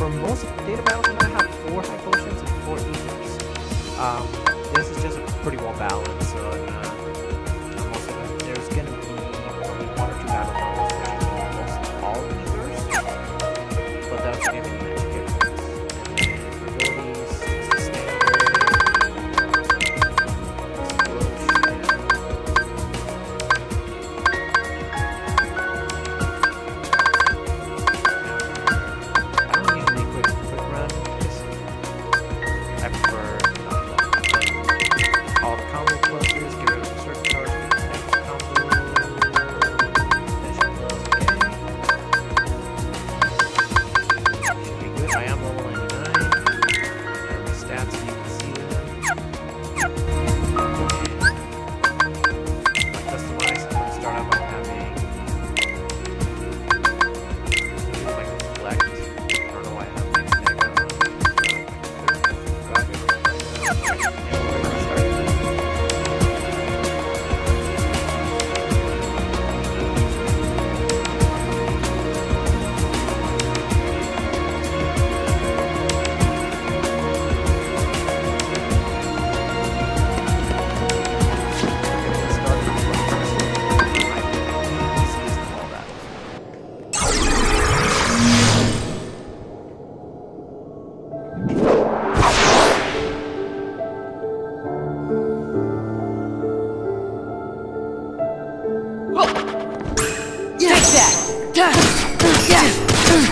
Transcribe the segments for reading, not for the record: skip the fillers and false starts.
for most data battles, I'm gonna have 4 high potions and 4 ethers. This is just a pretty well balanced, so most of it, there's gonna be only 1 or 2 battles on this which is almost all ethers, but that's gonna be the magic characters. And then for abilities, it's the standard.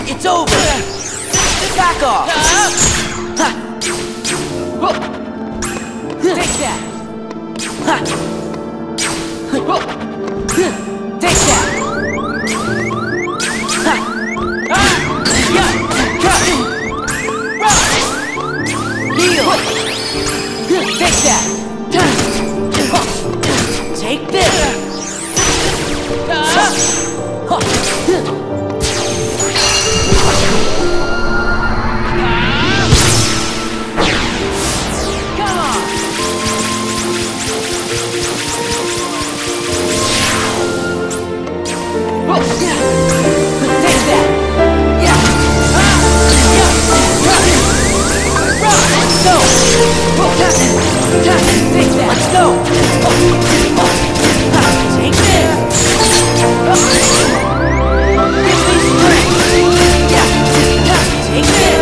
It's over! Back off! Take that! Take that! Heal! Take that! Take this! Let's go! Take this! Give me strength! Yeah! Take this!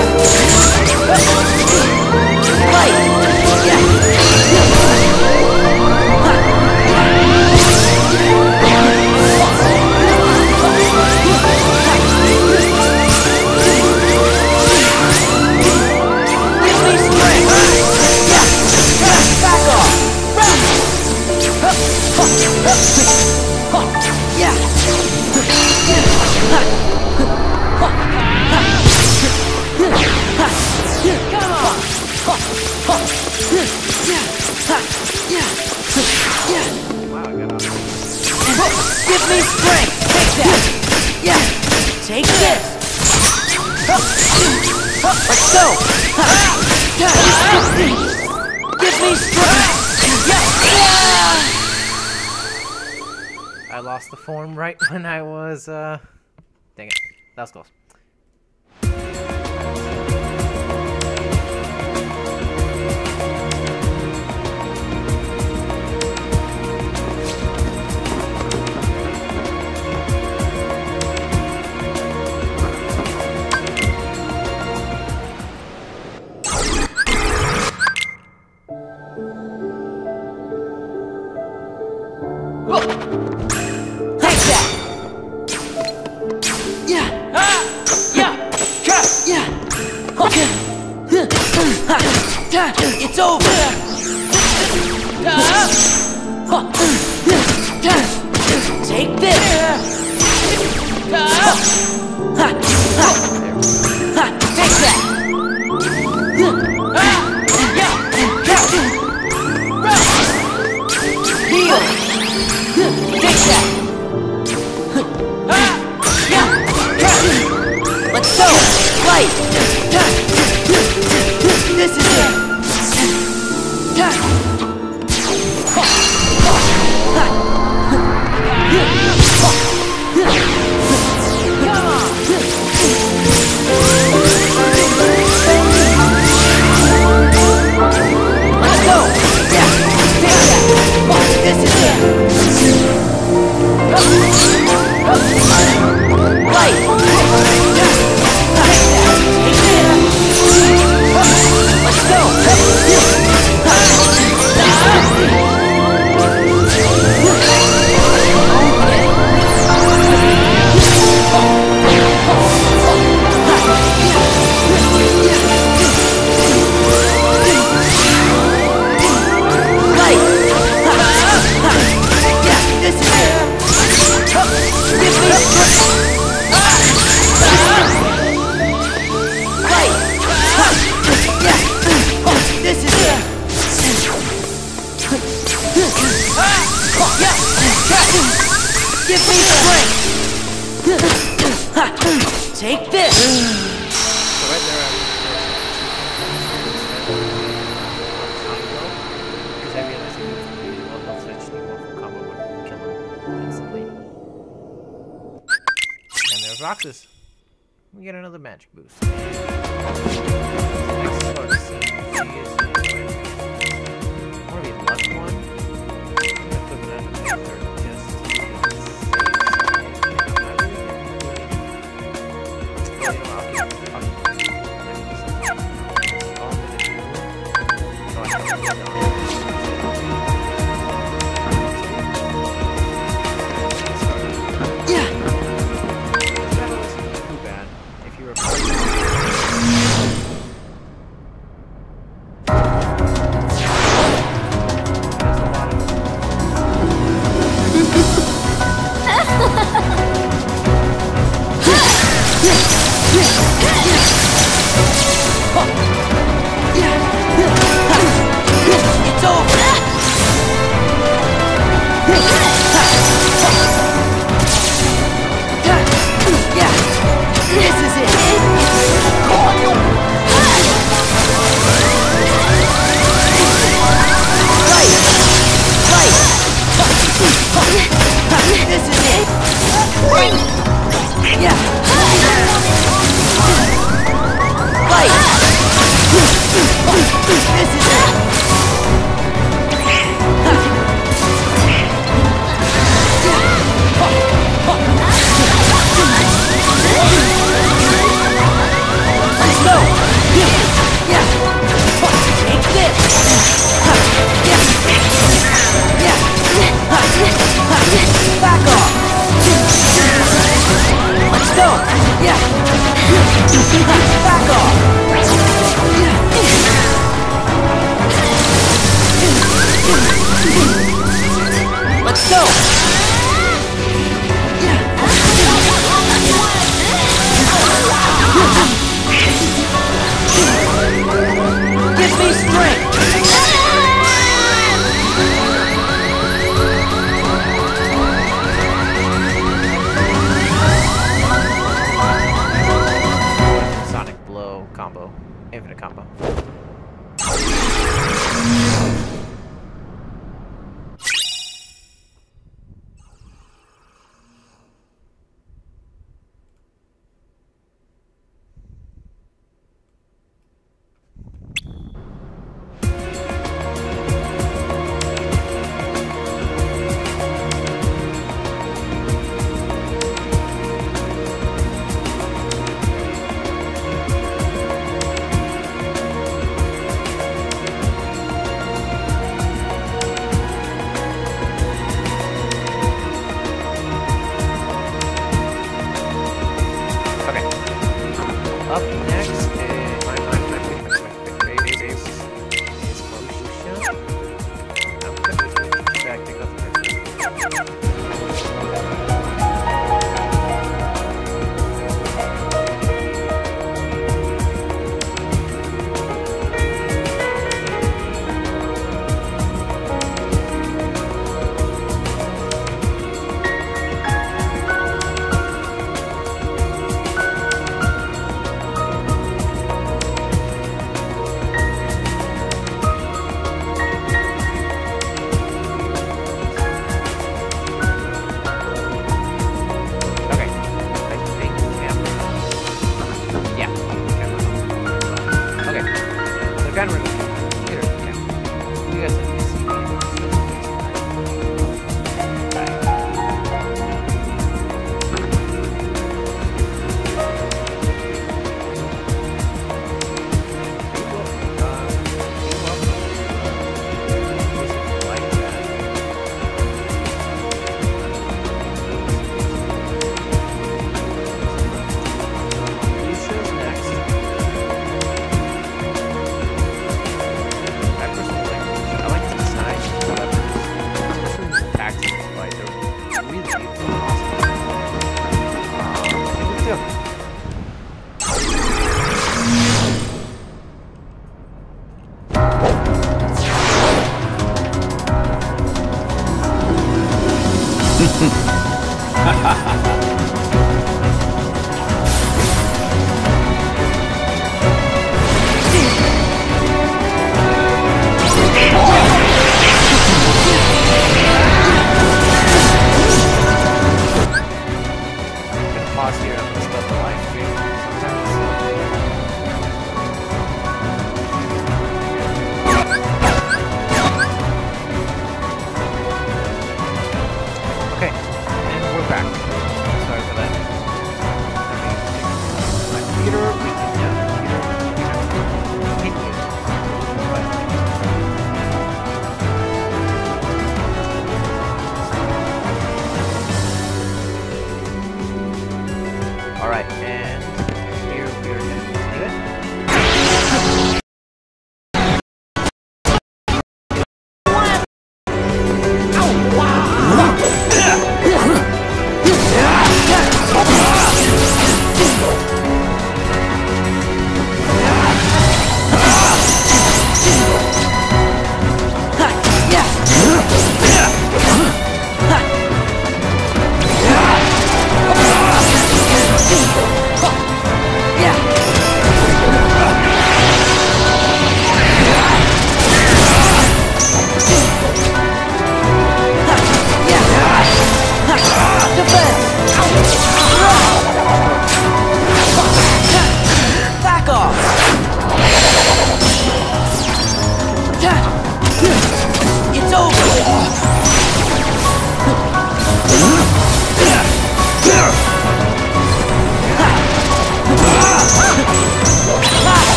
Fight! Yeah! Give me strength! Take that! Yeah! Take this! Let's go! Give me strength! Yeah! I lost the form right when I was, dang it. That was close. It's over! Take this! Take that! Heal! Take that! Let's go! Light! This is it! Roxas. We get another magic boost. Next card seems more of a luck one. I'm gonna put it on the paper just to be Infinite combo. Up next is my favorite is Potion. I'm gonna switch back to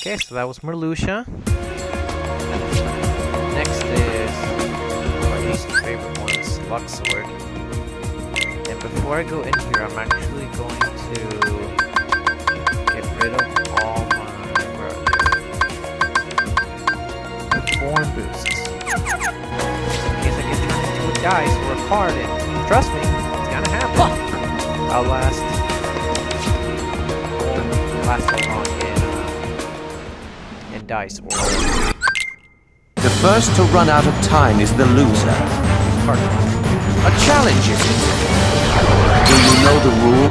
Okay, so that was Merlucia. Next is my least favorite one, Luxord. And before I go in here, I'm actually going to get rid of all my form boosts. In case I get turned into a dice or a card, and trust me, it's gonna happen. I'll last so long in dice or The first to run out of time is the loser. card. A challenge, is it? Do you know the rule?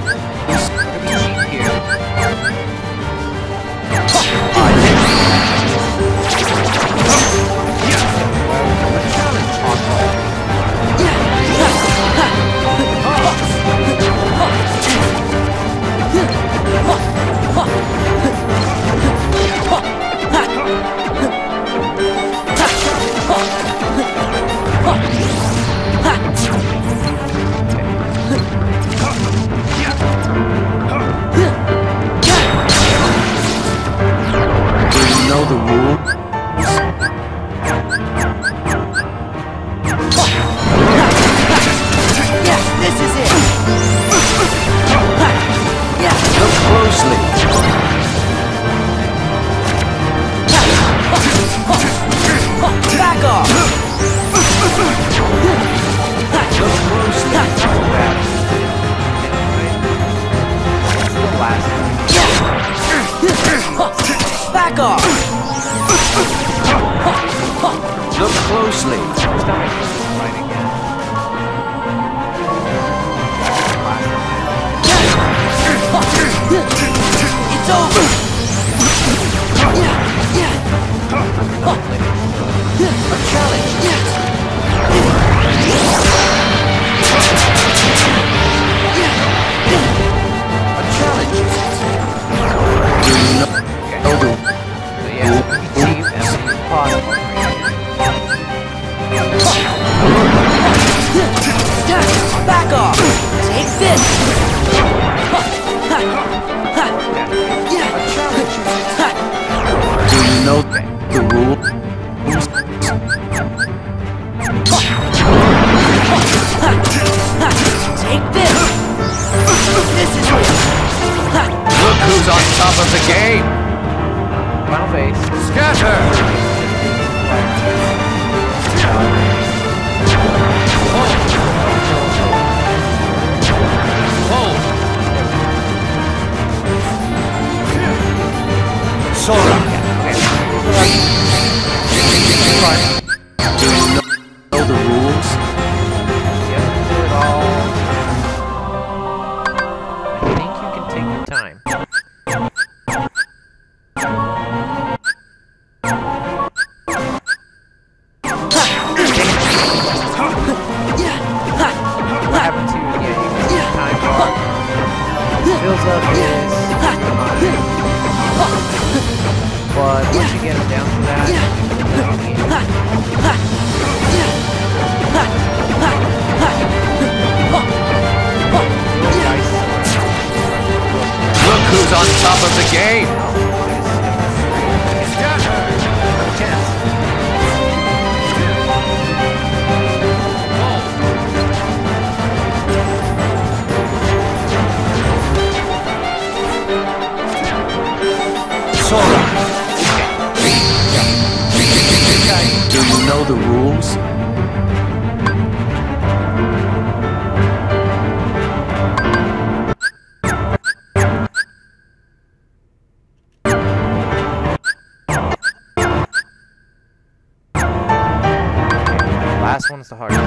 Cheat here. Do you know the rule? Yes, this is it. Look closely. Back off. Look closely. Back off. Look closely. It's over. A challenge. A challenge. Do you know the So yeah, so be cheap as soon as possible. Back off. Take this. Do you know the rule? Take this. This is it. Look who's on top of the game! Final phase. Scatter! Sora! Do you know the rules? Yep, do it all. I think you can take your time. What happened to you? Yeah, you can take time bar. Fills up this. But once you get him down to that, Look who's on top of the game! Sora! Do you know the rules? last one's the hardest.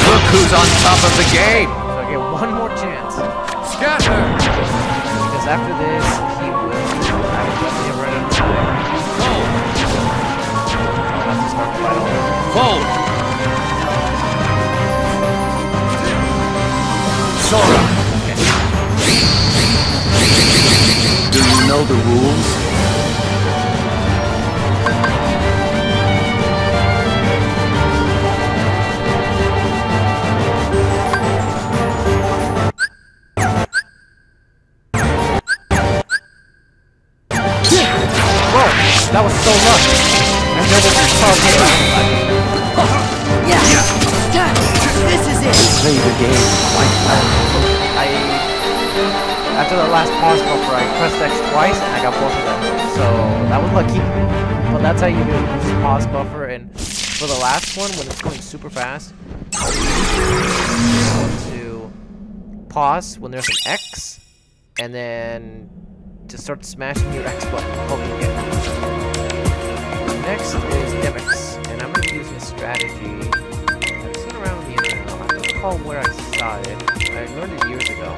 Look who's on top of the game! So I get one more chance. Scatter! Because after this, he will have plenty of run out of time. Fold! I'll have to start the fight all over. Fold! Sora. Do you know the rules? That was so lucky. I never saw that. Yeah. This is it. Play the game quite well. After the last pause buffer, I pressed X twice and I got both of them. So that was lucky. But that's how you do it. Just pause buffer, and for the last one, when it's going super fast, to pause when there's an X, and then to start smashing your X button. Holding it. Next is Demix, and I'm going to be using a strategy I've seen around the internet. I don't recall where I saw it, but I learned it years ago.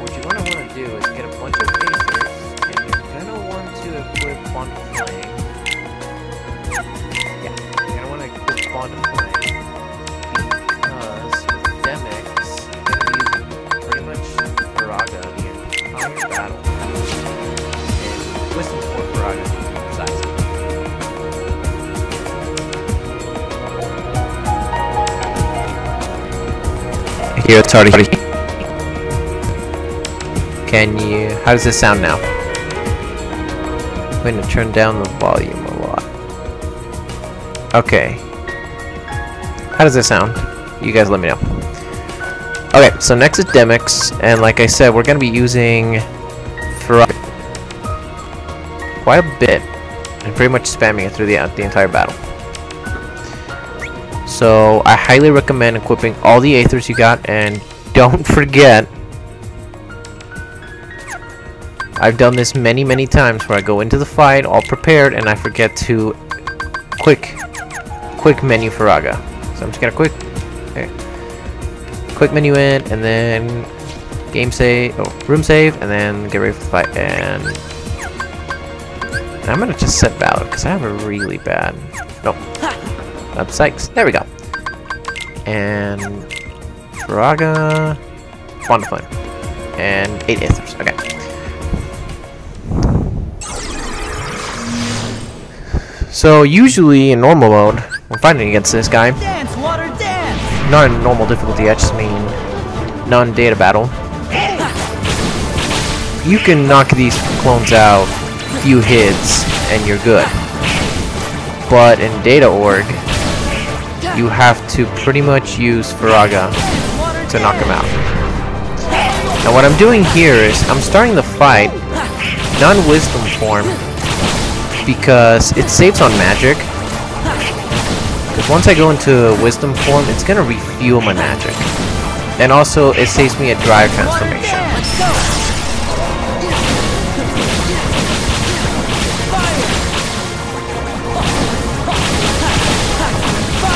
What you're going to want to do is get a bunch of phasers, and you're going to want to equip Bond of Flame. Yeah, you're going to want to equip Bond of Flame, because with Demix, you're going to be using pretty much Firaga the entire battle. And Wisdom for Firaga to be precise. Here it's already. Can you? How does this sound now? I'm going to turn down the volume a lot. Okay. How does this sound? You guys let me know. Okay, so next is Demix, and like I said, we're going to be using for quite a bit, and pretty much spamming it through the entire battle. So I highly recommend equipping all the Aethers you got, and don't forget, I've done this many times where I go into the fight all prepared and I forget to quick menu Firaga. So I'm just gonna quick menu in, and then game save, room save, and then get ready for the fight. And I'm gonna just set Valor because I have a really bad. Nope. That's Sykes. There we go. And Firaga, Bond of Flame, and 8 Aethers. Okay. So usually in normal mode, when fighting against this guy, Dance, water, dance. not in normal difficulty, I just mean non-data battle, you can knock these clones out, few hits, and you're good. But in data org, you have to pretty much use Firaga to knock him out. Now what I'm doing here is I'm starting the fight non-wisdom form because it saves on magic. Because once I go into wisdom form, it's gonna refuel my magic, and also it saves me a drive transformation.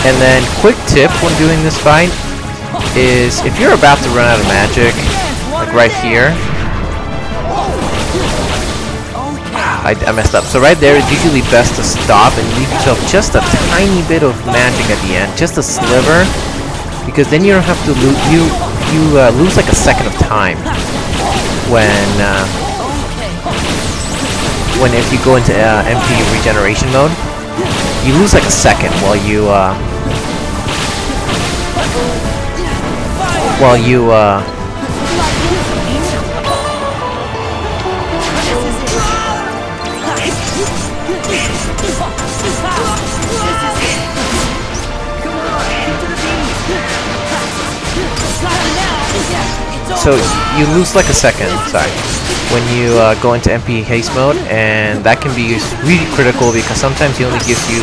And then, quick tip when doing this fight is if you're about to run out of magic, like right here. I messed up. So right there, it's usually best to stop and leave yourself just a tiny bit of magic at the end, just a sliver, because then you don't have to lose. You lose like a second of time when if you go into MP regeneration mode, you lose like a second while you so you lose like a second, sorry, when you go into MP haste mode, and that can be really critical because sometimes he only gives you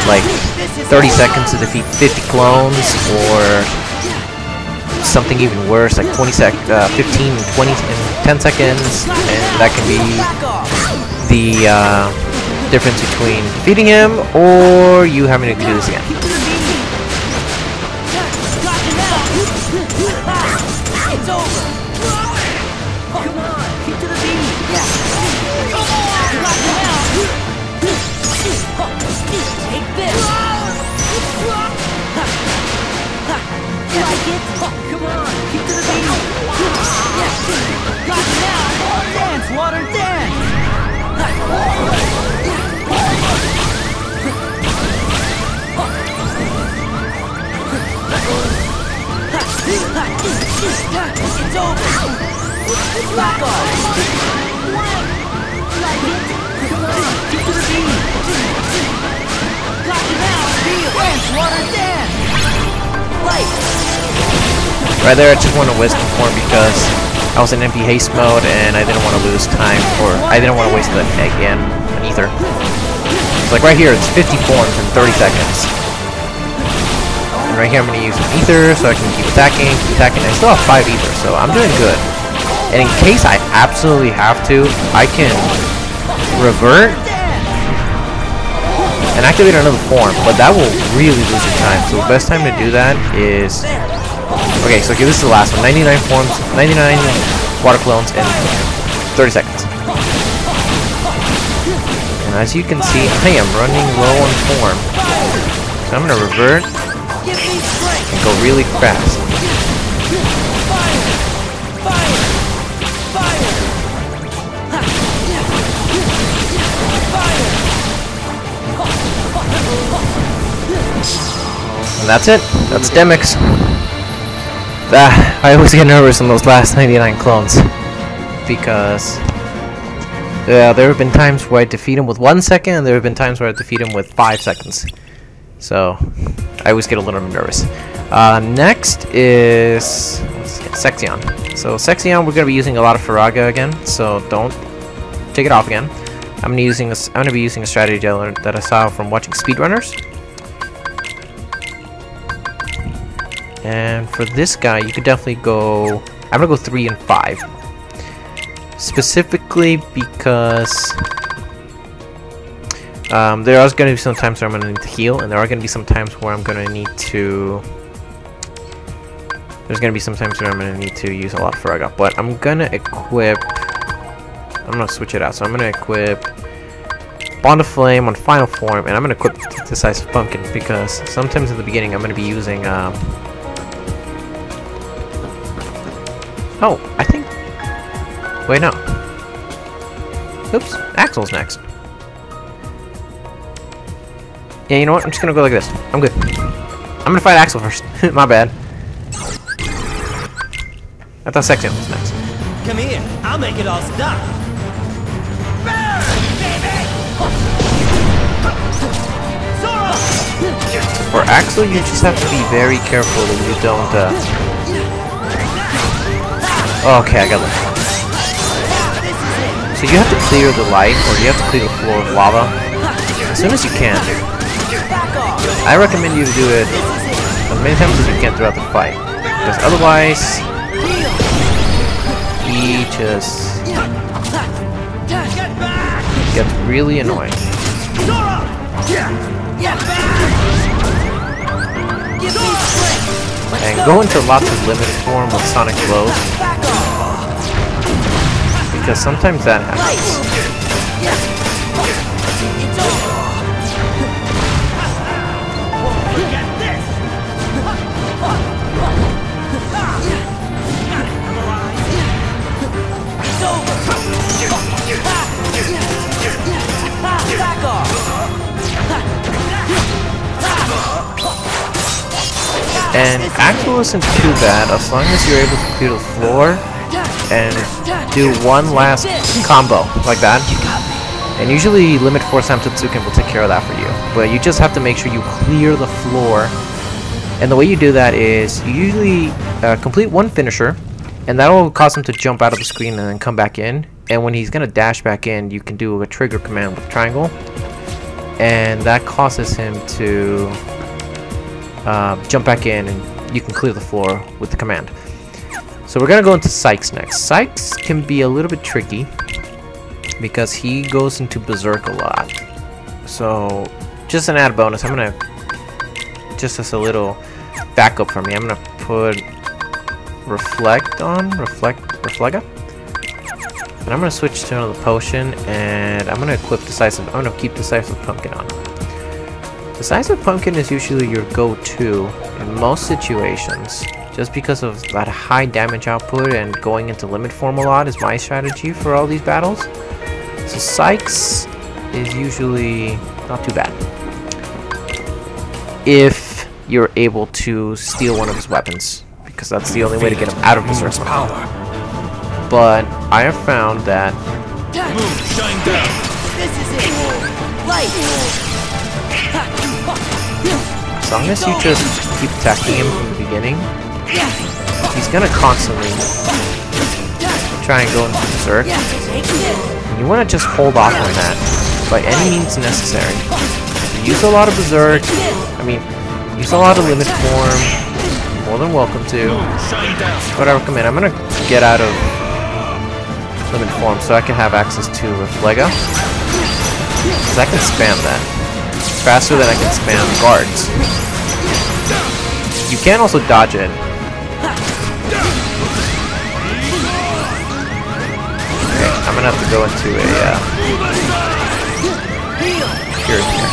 like 30 seconds to defeat 50 clones, or something even worse, like 15, 20, and 10 seconds, and that can be the difference between defeating him or you having to do this again. It's over. Come on, keep to the beat. Yeah. Come on, knock him out. Take this. Like it? Come on, keep to the beat. Got you now! Dance, water, dance! It's over! Back off! What? Like it? Come on, get to the beat! Got you now! Feel! Dance, water, dance! Light! Right there, I just want to wisdom form because I was in MP haste mode and I didn't want to lose time, or I didn't want to waste the again an ether. So like right here, it's 50 forms in 30 seconds. And right here, I'm going to use an ether so I can keep attacking. I still have 5 ether, so I'm doing good. And in case I absolutely have to, I can revert and activate another form, but that will really lose your time. So the best time to do that is... Okay, so this is the last one. 99 forms, 99 water clones in 30 seconds. And as you can see, I am running low on form. So I'm going to revert and go really fast. And that's it. That's Demix. I always get nervous on those last 99 clones. Because there have been times where I defeat him with 1 second, and there have been times where I defeat him with 5 seconds. So I always get a little nervous. Next is Sexion. So Sexion, we're gonna be using a lot of Faraga again, so don't take it off again. I'm gonna be using a strategy that I saw from watching speedrunners. And for this guy, you could definitely go... I'm gonna go 3 and 5. Specifically because there are going to be some times where I'm going to need to heal, and there are going to be some times where I'm going to need to... There's going to be some times where I'm going to need to use a lot of Faraga. But I'm going to equip... I'm going to switch it out. So I'm going to equip Bond of Flame on Final Form, and I'm going to equip Decisive Pumpkin, because sometimes in the beginning I'm going to be using... Oh, I think... Wait, no. Oops, Axel's next. Yeah, you know what? I'm just gonna go like this. I'm good. I'm gonna fight Axel first. My bad. I thought Sexion was next. Come here, I'll make it all stop. Burn, baby! For Axel, you just have to be very careful that you don't, Okay, I got it. So you have to clear the light, or you have to clear the floor of lava as soon as you can. I recommend you to do it as many times as you can throughout the fight, because otherwise he just gets really annoying. And go into lots of limit form with Sonic Blows, because sometimes that happens. And Axel isn't too bad as long as you're able to clear the floor and do one last combo like that. And usually Limit Force Samtotsuken will take care of that for you. But you just have to make sure you clear the floor. And the way you do that is you usually complete one finisher, and that will cause him to jump out of the screen and then come back in. And when he's going to dash back in, you can do a trigger command with triangle. And that causes him to jump back in, and you can clear the floor with the command. So we're gonna go into Sykes next. Sykes can be a little bit tricky because he goes into Berserk a lot. So just an added bonus, I'm gonna, just as a little backup for me, I'm gonna put Reflega, and I'm gonna switch to another potion, and I'm gonna equip Decisive. I'm gonna keep Decisive Pumpkin on. Decisive Pumpkin is usually your go-to in most situations just because of that high damage output and going into limit form a lot is my strategy for all these battles. So Sykes is usually not too bad if you're able to steal one of his weapons, because that's the only way to get him out of Berserk power. But I have found that Shine down. This is it. Light. as long as you just keep attacking him from the beginning, he's gonna constantly try and go into Berserk. And you want to just hold off on that by any means necessary. Use a lot of Berserk. I mean, use a lot of limit form. More than welcome to. But I recommend, I'm gonna get out of limit form so I can have access to Reflega, because I can spam that faster than I can spam guards. You can also dodge it. Okay, I'm gonna have to go into a cure here.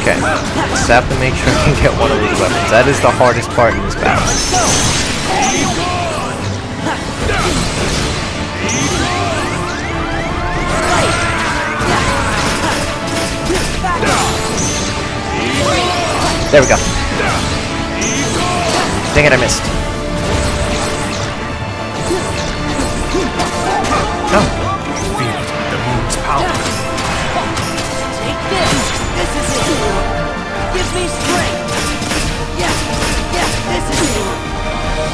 Okay, just have to make sure I can get one of these weapons. That is the hardest part in this battle. There we go. Dang it, I missed. No. Feel it, the moon's power. Take this. This is it. Give me strength. Yeah. Yeah. This is it.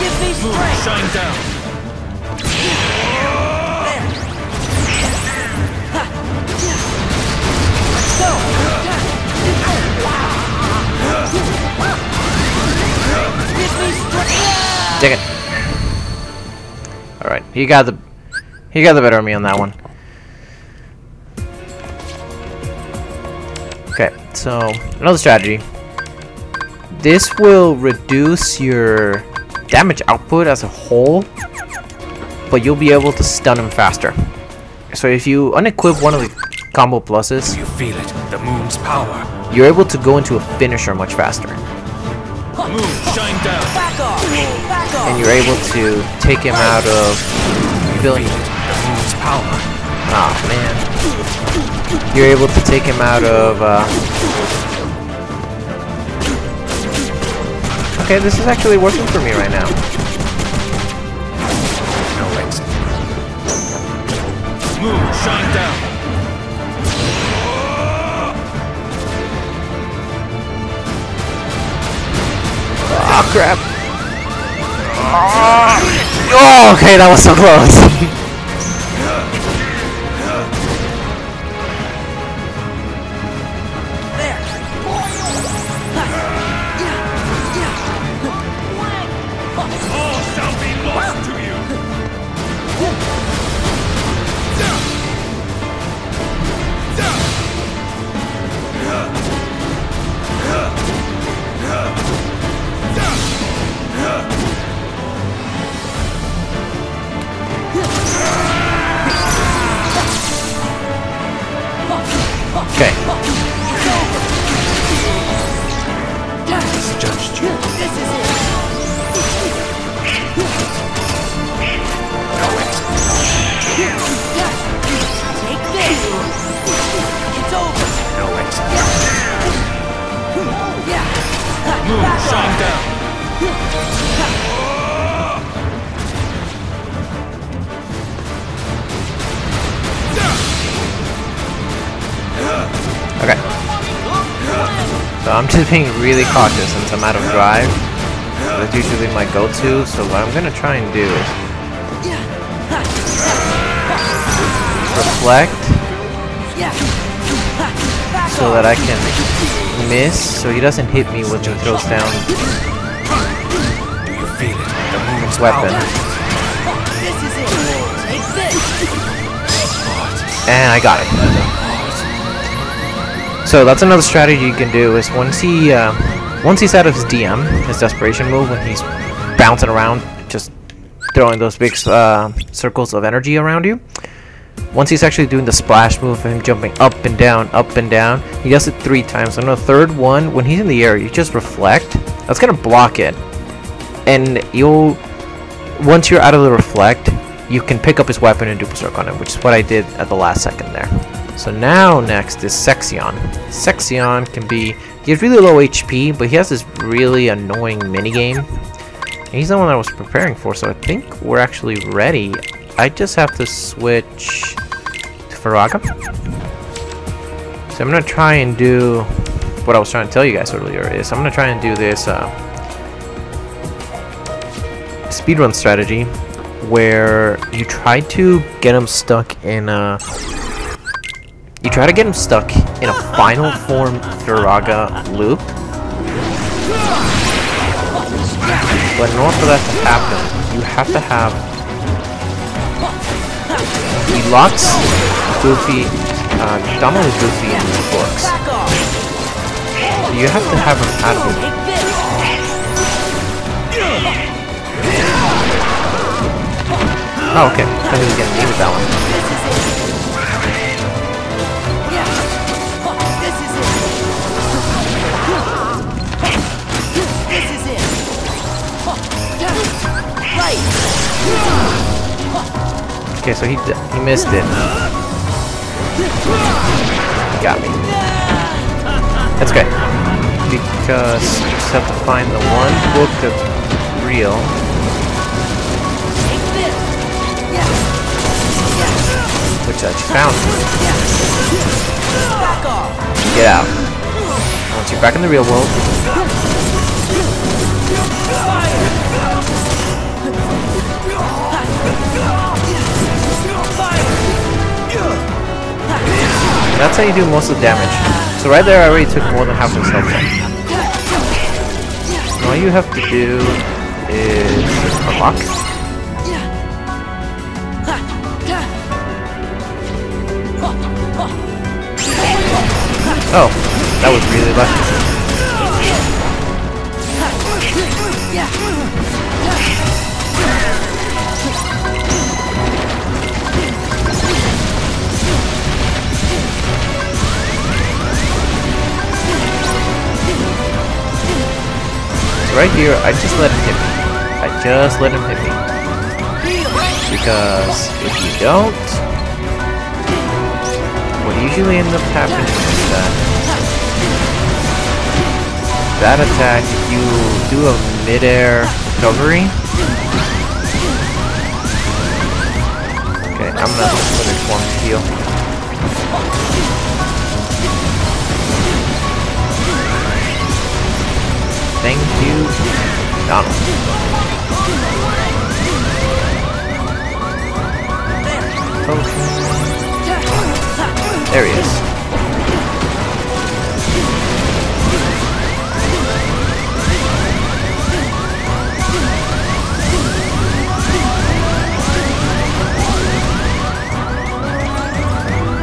Give me strength. Shine down. Go. Give me strength. Dang it. Alright, he got the better of me on that one. Okay, so another strategy. This will reduce your damage output as a whole, but you'll be able to stun him faster. So if you unequip one of the combo pluses, You feel it, the moon's power. you're able to go into a finisher much faster. Moon, shine down. Back off. Back off. And you're able to take him out of filling. The moon's power. Oh man. You're able to take him out of okay, this is actually working for me right now. No exit. Moon, shine down. Oh crap. Oh, okay, that was so close. All shall be lost to you. Okay. Judged you. This is it. No exit. Take this. It's over. No exit. Yeah. Moon, Back shine off. down. Okay. So I'm just being really cautious since I'm out of drive. That's usually my go-to, so what I'm gonna try and do is reflect Yeah. Back so off. that I can miss so he doesn't hit me when he throws down Do you feel it? The moon's his weapon. This is it. Take this. And I got it. So that's another strategy you can do is once he's out of his DM, his desperation move, when he's bouncing around, just throwing those big circles of energy around you, once he's actually doing the splash move and him jumping up and down, he does it 3 times. On the third one, when he's in the air, you just reflect. That's gonna block it, and once you're out of the reflect, you can pick up his weapon and duple stroke on him, which is what I did at the last second there. So now next is Sexion. Sexion can be, he has really low HP, but he has this really annoying minigame. And he's the one I was preparing for, so I think we're actually ready. I just have to switch to Faraga. So I'm gonna try and do what I was trying to tell you guys earlier is I'm gonna try and do this speedrun strategy where you try to get him stuck in a final form Faraga loop. But in order for that to happen, you have to have he locks Goofy, dominantly Goofy in the books. You have to have him out of the Oh, okay. I thought he was getting me with that one. Okay, so he missed it. He got me. That's okay. Because you just have to find the one book that's real. Which I just found. Get out. Once you're back in the real world. That's how you do most of the damage. So right there I already took more than half of his health. All you have to do is unlock. Oh, that was really lucky. So right here, I just let him hit me. Because if you don't, what usually ends up happening is that attack, if you do a mid-air recovery. Okay, I'm gonna put it form to heal. Thank you, Donald. Okay. There he is.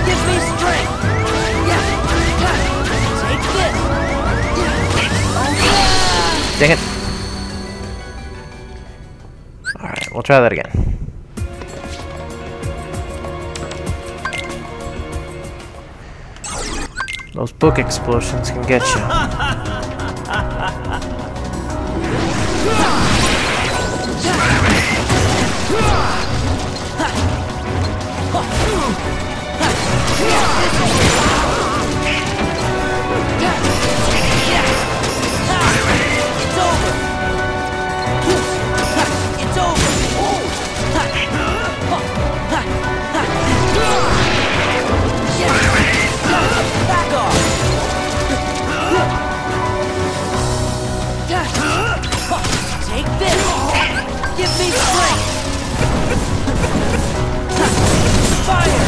Give me strength. Take this. Dang it. Alright, we'll try that again. Those book explosions can get you. Take this! Give me strength! Fire!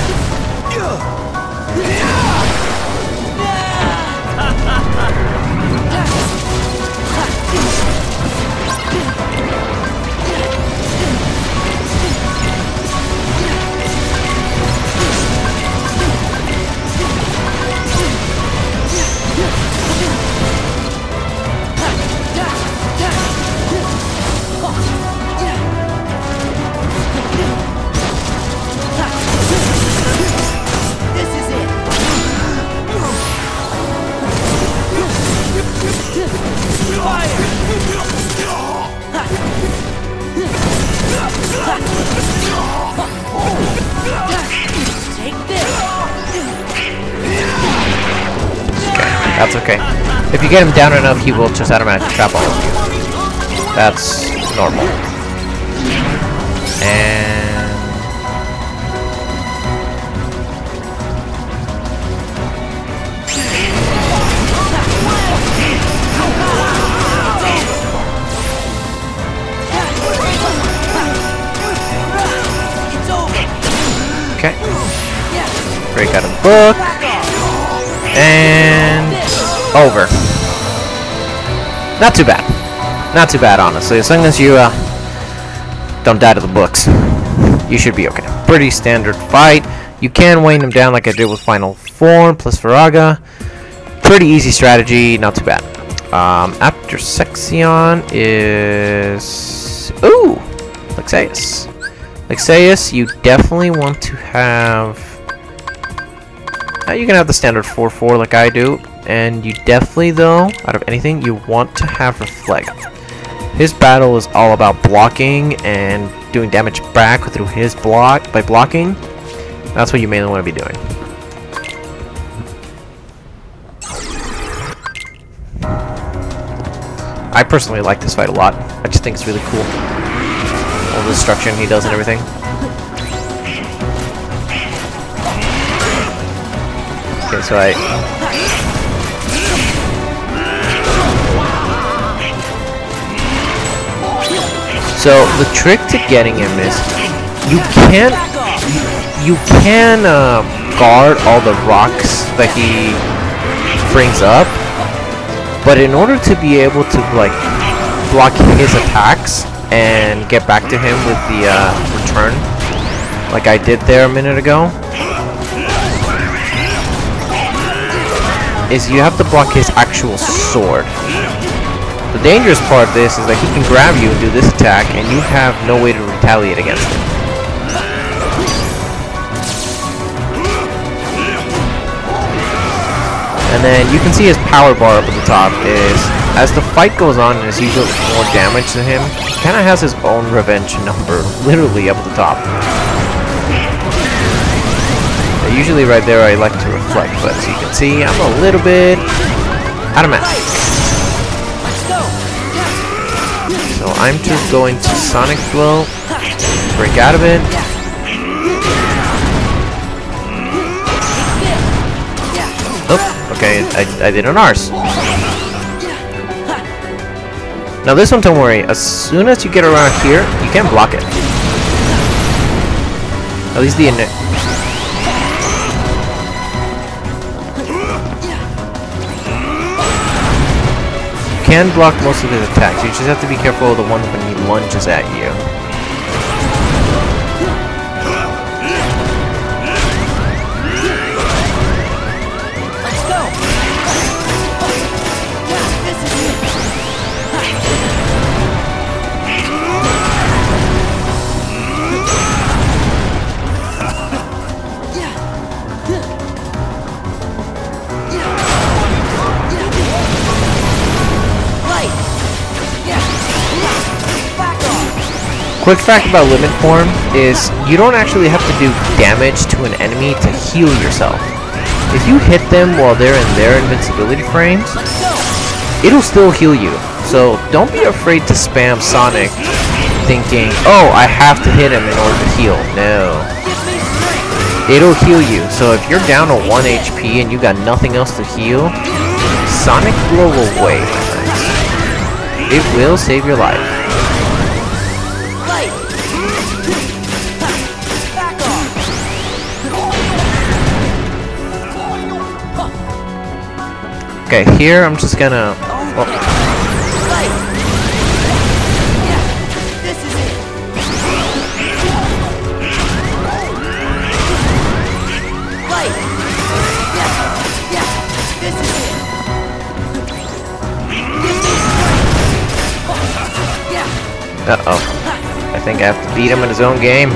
That's okay. If you get him down enough, he will just automatically trap all of you. That's normal. And... okay. Break out of the book. And... over. Not too bad. Not too bad, honestly. As long as you don't die to the books, you should be okay. Pretty standard fight. You can weighing them down like I did with Final Form plus Viraga. Pretty easy strategy. Not too bad. After Sexion is... ooh! Lexaeus. Lexaeus, you definitely want to have... you can have the standard 4-4 like I do. And you definitely, though, out of anything, you want to have Reflect. His battle is all about blocking and doing damage back through his block by blocking. That's what you mainly want to be doing. I personally like this fight a lot. I just think it's really cool. All the destruction he does and everything. Okay, so So the trick to getting him is you can guard all the rocks that he brings up, but in order to be able to like block his attacks and get back to him with the return, like I did there a minute ago, is you have to block his actual sword. The dangerous part of this is that he can grab you and do this attack, and you have no way to retaliate against him. And then you can see his power bar up at the top is, as the fight goes on and as you do more damage to him, he kind of has his own revenge number, literally up at the top. Usually right there I like to reflect, but as you can see, I'm a little bit out of match. So I'm just going to Sonic Blow, break out of it. Oh, okay, I did an arse. Now this one, don't worry, as soon as you get around here, you can block it. At least the can block most of his attacks. You just have to be careful of the ones when he lunges at you. Let's go. This is it. Quick fact about limit form is you don't actually have to do damage to an enemy to heal yourself. If you hit them while they're in their invincibility frames, it'll still heal you. So don't be afraid to spam Sonic thinking, oh, I have to hit him in order to heal. No. It'll heal you. So if you're down to 1 HP and you got nothing else to heal, Sonic Blow will wait, my friends. It will save your life. Okay, here I'm just gonna... oh. Uh-oh. I think I have to beat him in his own game.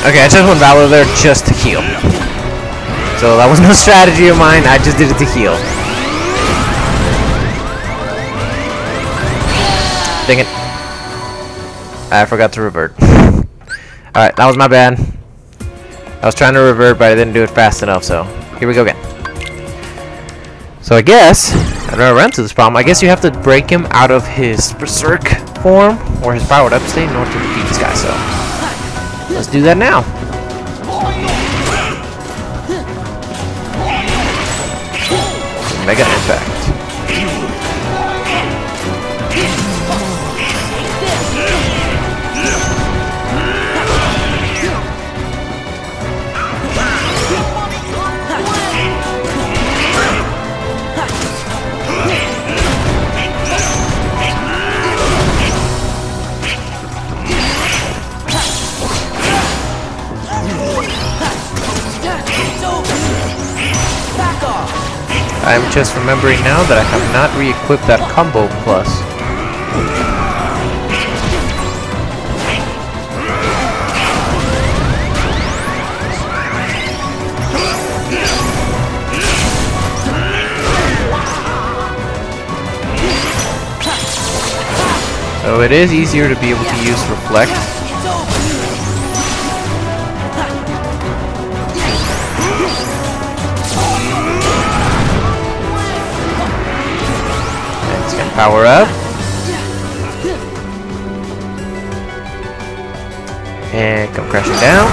Okay, I just went Valor there just to heal. So that was no strategy of mine, I just did it to heal. Dang it. I forgot to revert. Alright, that was my bad. I was trying to revert, but I didn't do it fast enough, so here we go again. So I guess, I've never run into this problem, I guess you have to break him out of his berserk form, or his powered up state, in order to defeat this guy, so let's do that now. Mega Impact. I'm just remembering now that I have not re-equipped that combo plus. So it is easier to be able to use Reflect. Power up. And come crashing down.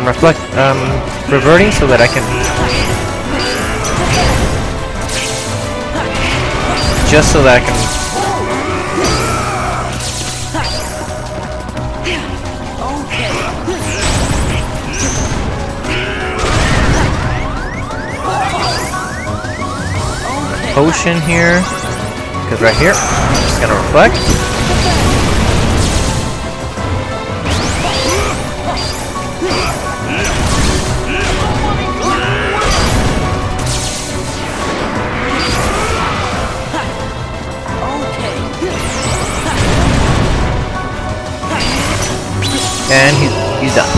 Reflect, reverting so that I can, just so that I can, potion here, because right here, I'm just gonna reflect. And he's done.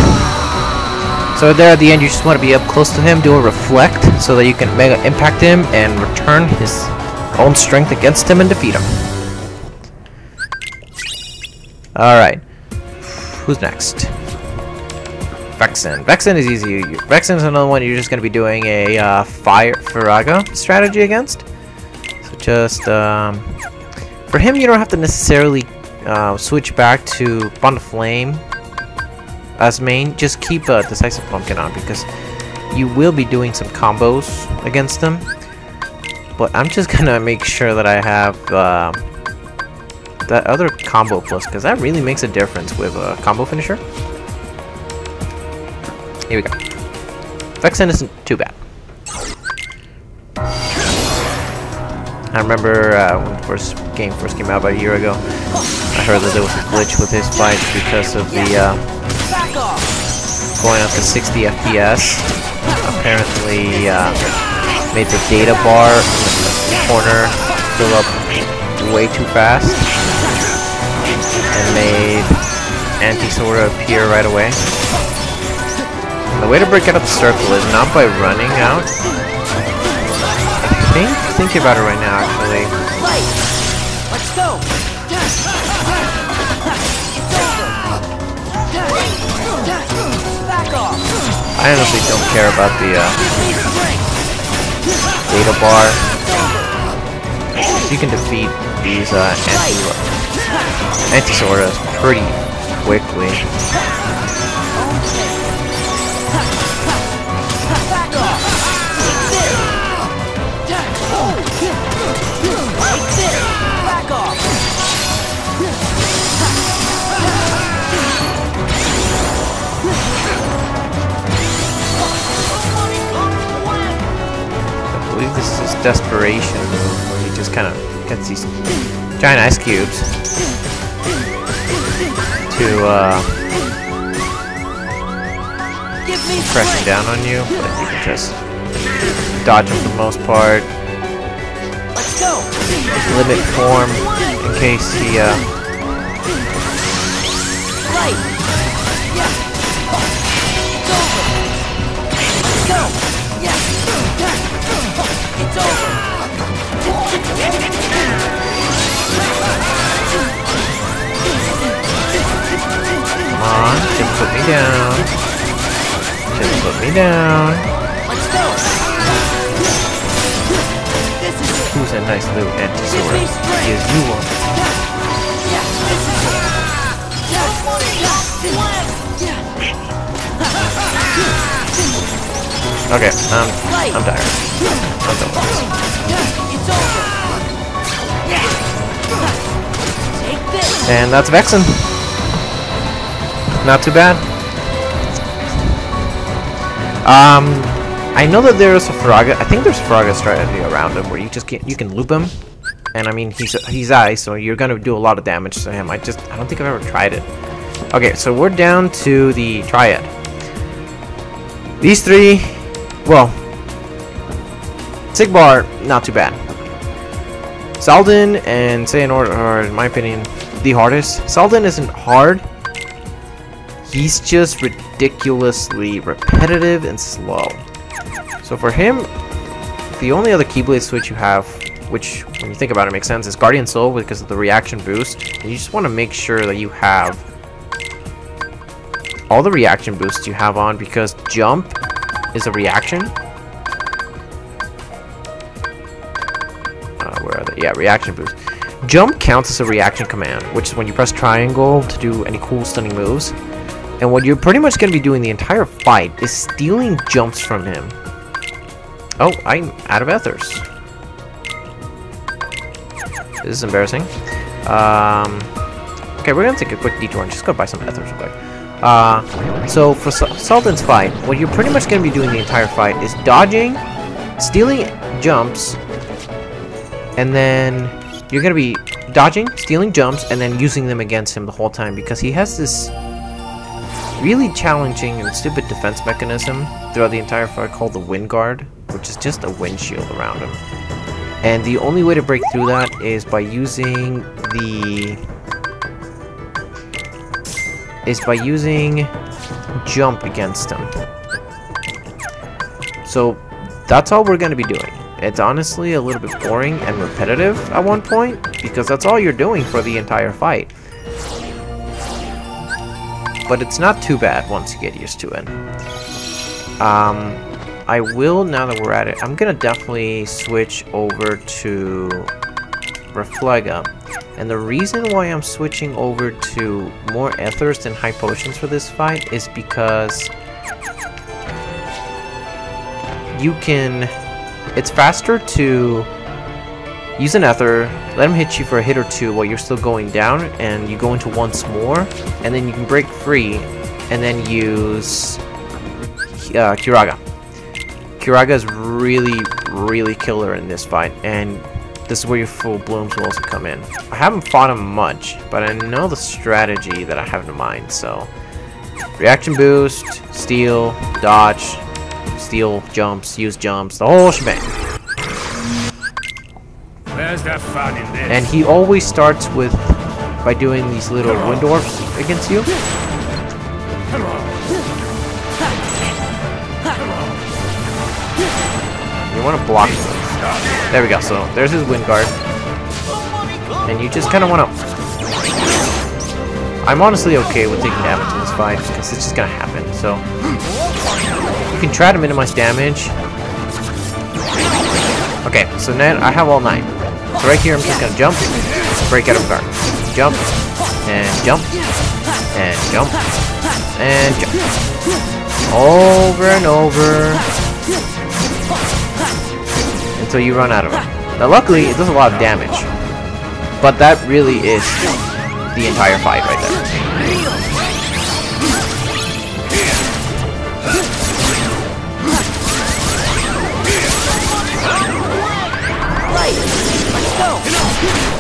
So there at the end, you just want to be up close to him, do a reflect, so that you can mega impact him and return his own strength against him and defeat him. Alright. Who's next? Vexen. Vexen is easy. Vexen is another one you're just going to be doing a Fire Firaga strategy against. So just, for him, you don't have to necessarily switch back to Bond of Flame as main. Just keep a Decisive Pumpkin on, because you will be doing some combos against them. But I'm just gonna make sure that I have that other combo plus, because that really makes a difference with a combo finisher. Here we go. Vexen isn't too bad. I remember when the first game came out about a year ago, I heard that there was a glitch with his fights because of the going up to 60 FPS. Apparently made the data bar in the corner fill up way too fast and made Anti-Sora appear right away. And the way to break out of the circle is not by running out. I think, thinking about it right now actually. Let's go. I honestly don't care about the data bar. You can defeat these Anti-Soras pretty quickly. I believe this is his desperation move, where he just kind of gets these giant ice cubes Give me pressing strength. down on you, but you can just dodge him for the most part. Let's go. Limit form in case he Right. Yeah. It's over. Let's go. Yeah. It's over. come on, just put me down. Just put me down. Let's go. This is it. Who's a nice little Give anti-sword? me strength. Yes, you are. Yeah, this is it. Okay, I'm tired. I'm done with this. It's over. Take this. And that's Vexen. Not too bad. I know that there's a Faraga. I think there's Faraga strategy around him where you can loop him, and I mean he's ice, so you're gonna do a lot of damage to him. I don't think I've ever tried it. Okay, so we're down to the Triad. These three, well, Sigbar, not too bad. Salden and Xehanort are, in my opinion, the hardest. Salden isn't hard. He's just ridiculously repetitive and slow. So for him, the only other Keyblade switch you have, which when you think about it makes sense, is Guardian Soul because of the reaction boost. And you just want to make sure that you have all the reaction boosts you have on, because Jump is a reaction. Where are they? Yeah, reaction boost. Jump counts as a reaction command, which is when you press triangle to do any cool stunning moves. And what you're pretty much going to be doing the entire fight is stealing jumps from him. Oh, I'm out of ethers. This is embarrassing. Okay, we're going to take a quick detour and just go buy some ethers real quick. So for Salden's fight, what you're pretty much going to be doing the entire fight is dodging, stealing jumps, and then you're going to be dodging, stealing jumps, and then using them against him the whole time, because he has this really challenging and stupid defense mechanism throughout the entire fight called the Wind Guard, which is just a windshield around him. And the only way to break through that is by using jump against him. So that's all we're going to be doing. It's honestly a little bit boring and repetitive at one point, because that's all you're doing for the entire fight. But it's not too bad once you get used to it. I will, now that we're at it, I'm gonna definitely switch over to Reflega. And the reason why I'm switching over to more ethers than high potions for this fight is because it's faster to use an ether, let him hit you for a hit or two while you're still going down, and you go into once more, and then you can break free, and then use Curaga. Curaga is really, really killer in this fight, and this is where your full blooms will also come in. I haven't fought him much, but I know the strategy that I have in mind, so reaction boost, steal, dodge, steal, jumps, use jumps, the whole shebang. Where's the fun in this? And he always starts by doing these little wind dwarfs against you. Come on. You want to block those. There we go. So there's his wind guard, and you just kind of want to. I'm honestly okay with taking damage in this fight because it's just gonna happen. So you can try to minimize damage. Okay, so now I have all 9. So right here, I'm just gonna jump, break out of guard, jump, and jump, and jump, and jump, over and over until you run out of them. Now, luckily, it does a lot of damage, but that really is the entire fight right there.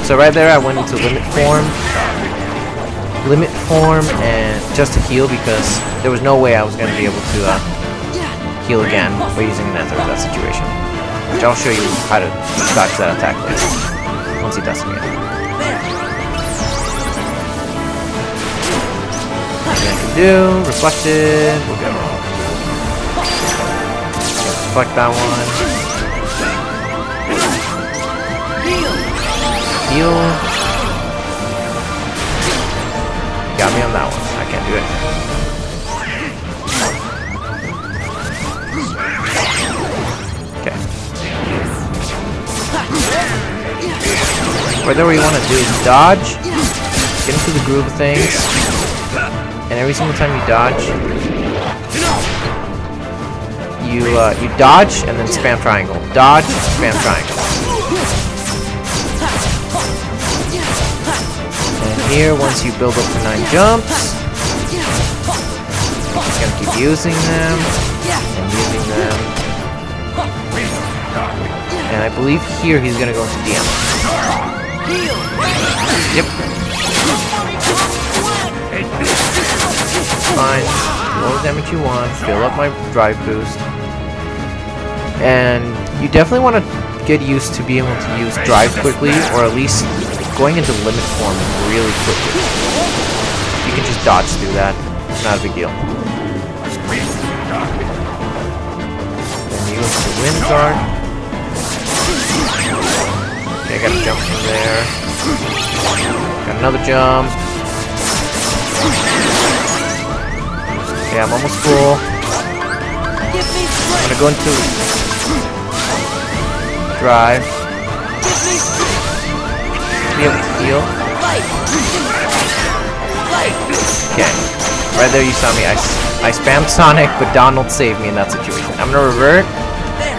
So right there, I went into limit form, limit form and just to heal because there was no way I was going to be able to heal again by using an Ether in that situation. Which I'll show you how to dodge that attack later once he does it again. Nothing I can do. Reflected. We'll go. Reflect that one. Heal. Got me on that one. I can't do it. Okay. Right there, what you want to do is dodge, get into the groove of things, and every single time you dodge, you dodge and then spam triangle. Dodge, spam triangle. Here, once you build up to 9 jumps, just gonna keep using them and using them. And I believe here he's gonna go into DM. Yep. Fine. Do all the damage you want. Fill up my drive boost. And you definitely want to get used to being able to use drive quickly, or at least going into limit form really quickly. You can just dodge through that. Not a big deal. Then you go to the wind guard. Okay, I gotta jump from there. Got another jump. Okay, I'm almost full. I'm gonna go into drive. Be able to heal. Okay, right there you saw me. I spammed Sonic, but Donald saved me in that situation. I'm gonna revert,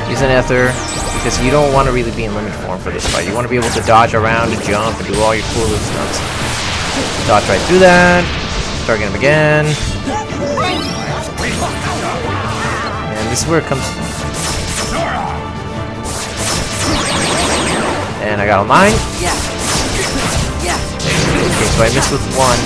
use an Ether, because you don't want to really be in limit form for this fight. You want to be able to dodge around and jump and do all your cool little stunts. Dodge right through that. Target him again. And this is where it comes. And I got all 9. Okay, so I missed with 1.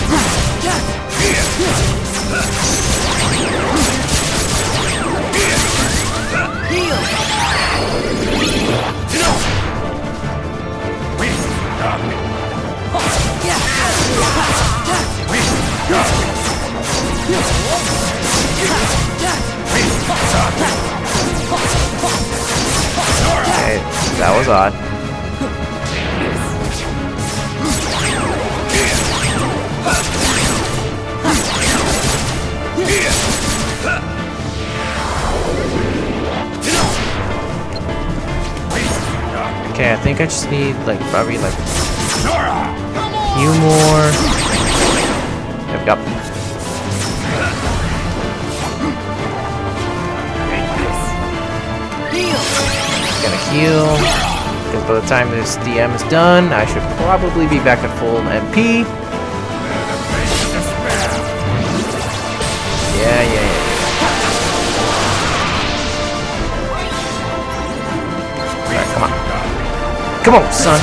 Okay, that was odd. Okay, I think I just need probably a few more. Yep, yep. Gonna heal. Because by the time this DM is done, I should probably be back at full MP. Yeah. Alright, come on. Come on, son.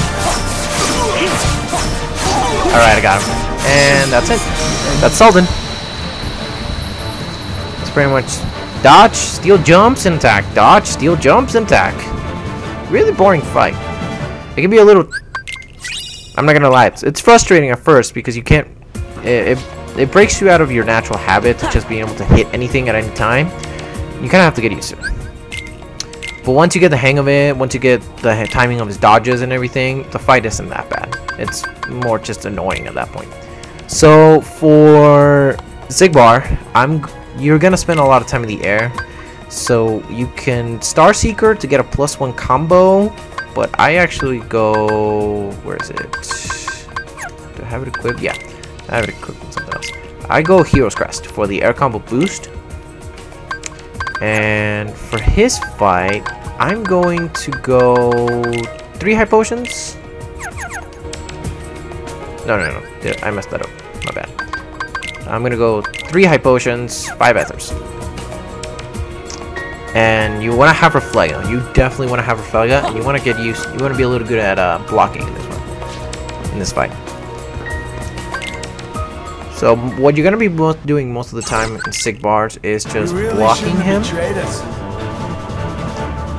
Alright, I got him. And that's it. That's Sultan. It's pretty much dodge, steal jumps, and attack. Dodge, steal jumps, and attack. Really boring fight. It can be a little... I'm not gonna lie. It's frustrating at first because you can't... It breaks you out of your natural habit to just being able to hit anything at any time. You kind of have to get used to it. But once you get the hang of it, once you get the timing of his dodges and everything, the fight isn't that bad. It's more just annoying at that point. So for Xigbar, you're gonna spend a lot of time in the air. So you can Star Seeker to get a +1 combo, but I actually go... Where is it? Do I have it equipped? Yeah, I have it equipped with something else. I go Hero's Crest for the air combo boost. And for his fight, I'm going to go 3 high potions. No. I messed that up. My bad. I'm gonna go 3 high potions, 5 ethers. And you want to have Reflega. You definitely want to have Reflega, and you want to get used. You want to be a little good at blocking in this one, in this fight. So what you're gonna be doing most of the time in sick bars is just blocking him.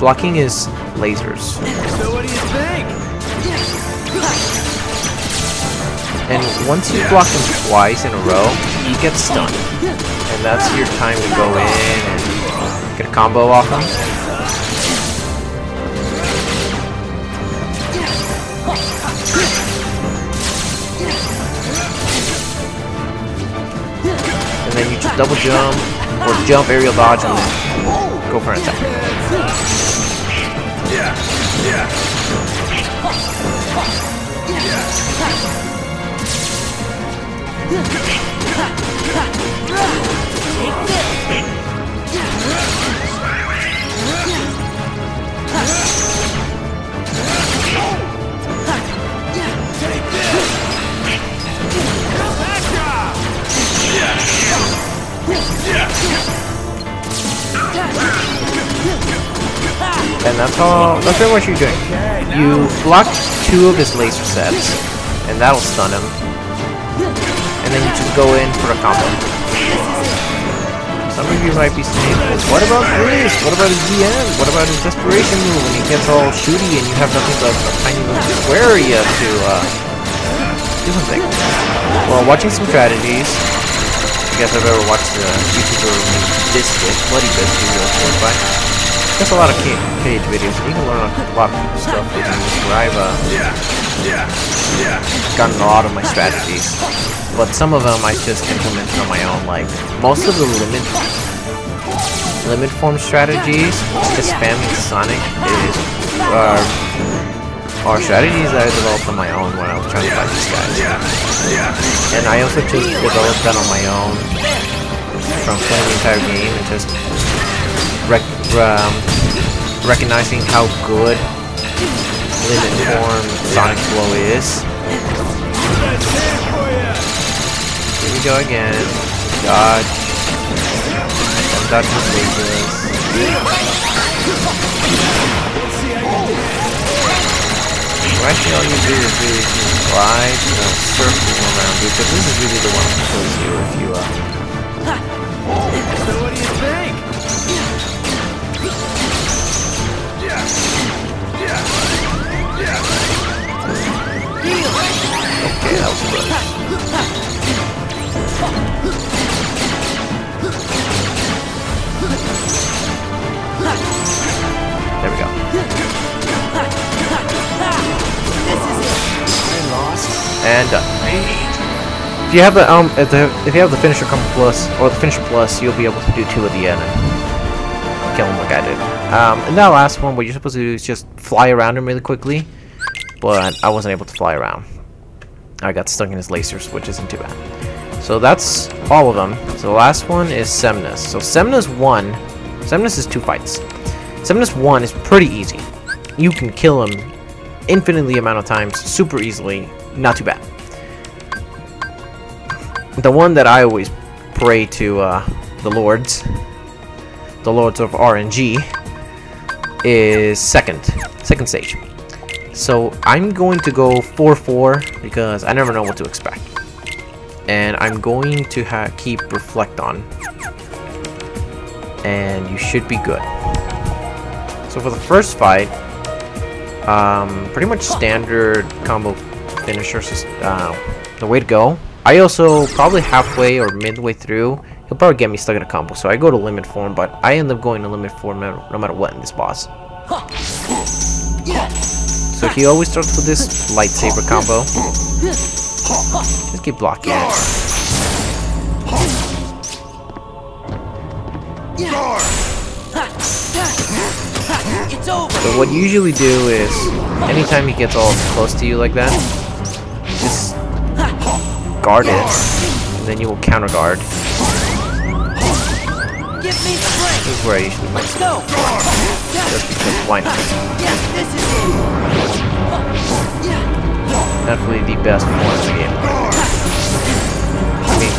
Blocking his lasers. So what do you think? And once you block him twice in a row, he gets stunned. And that's your time to go in and get a combo off him. And then you just double jump, or jump, aerial dodge, and then go for an attack. And that's pretty much what you're doing. You block 2 of his laser sets, and that'll stun him. And then you just go in for a combo. Some of you might be saying, well, what about this? What about his DN? What about his desperation move when he gets all shooty and you have nothing but a tiny little square area to do something? Well, watching some strategies. I guess I've ever watched the YouTuber Biscuit, Bloody Biscuit, there's a lot of cage videos, and you can learn a lot of stuff from this where I've gotten a lot of my strategies. But some of them I just implemented on my own, like most of the limit form strategies, just spamming Sonic are strategies that I developed on my own when I was trying to fight these guys. And I also just developed that on my own from playing the entire game and just recognizing how good limit form Sonic Blow is. Here we go again. Dodge. Dodge with lasers. Actually, all you do is really glide, circle around, because this is really the one that kills you if you So what do you think? Okay, that was good. There we go. And done. If you have the if you have the finisher combo plus or the finisher plus, you'll be able to do 2 at the end and kill him like I did. And that last one, what you're supposed to do is just fly around him really quickly, but I wasn't able to fly around. I got stuck in his lasers, which isn't too bad. So that's all of them. So the last one is Semnus. So Semnus 1, Semnus is 2 fights. Semnus 1 is pretty easy. You can kill him infinitely amount of times, super easily, not too bad. The one that I always pray to the lords of RNG, is second stage. So I'm going to go 4-4 because I never know what to expect, and I'm going to keep Reflect on, and you should be good. So for the first fight, pretty much standard combo finishers is the way to go. I also, probably halfway or midway through, he'll probably get me stuck in a combo, so I go to limit form, but I end up going to limit form no matter what in this boss. So he always starts with this lightsaber combo. Just keep blocking it. So what you usually do is, anytime he gets all close to you like that, just guard it, and then you will counter guard. This is where I usually mess up. Just because why not? Definitely the best form in the game. I mean,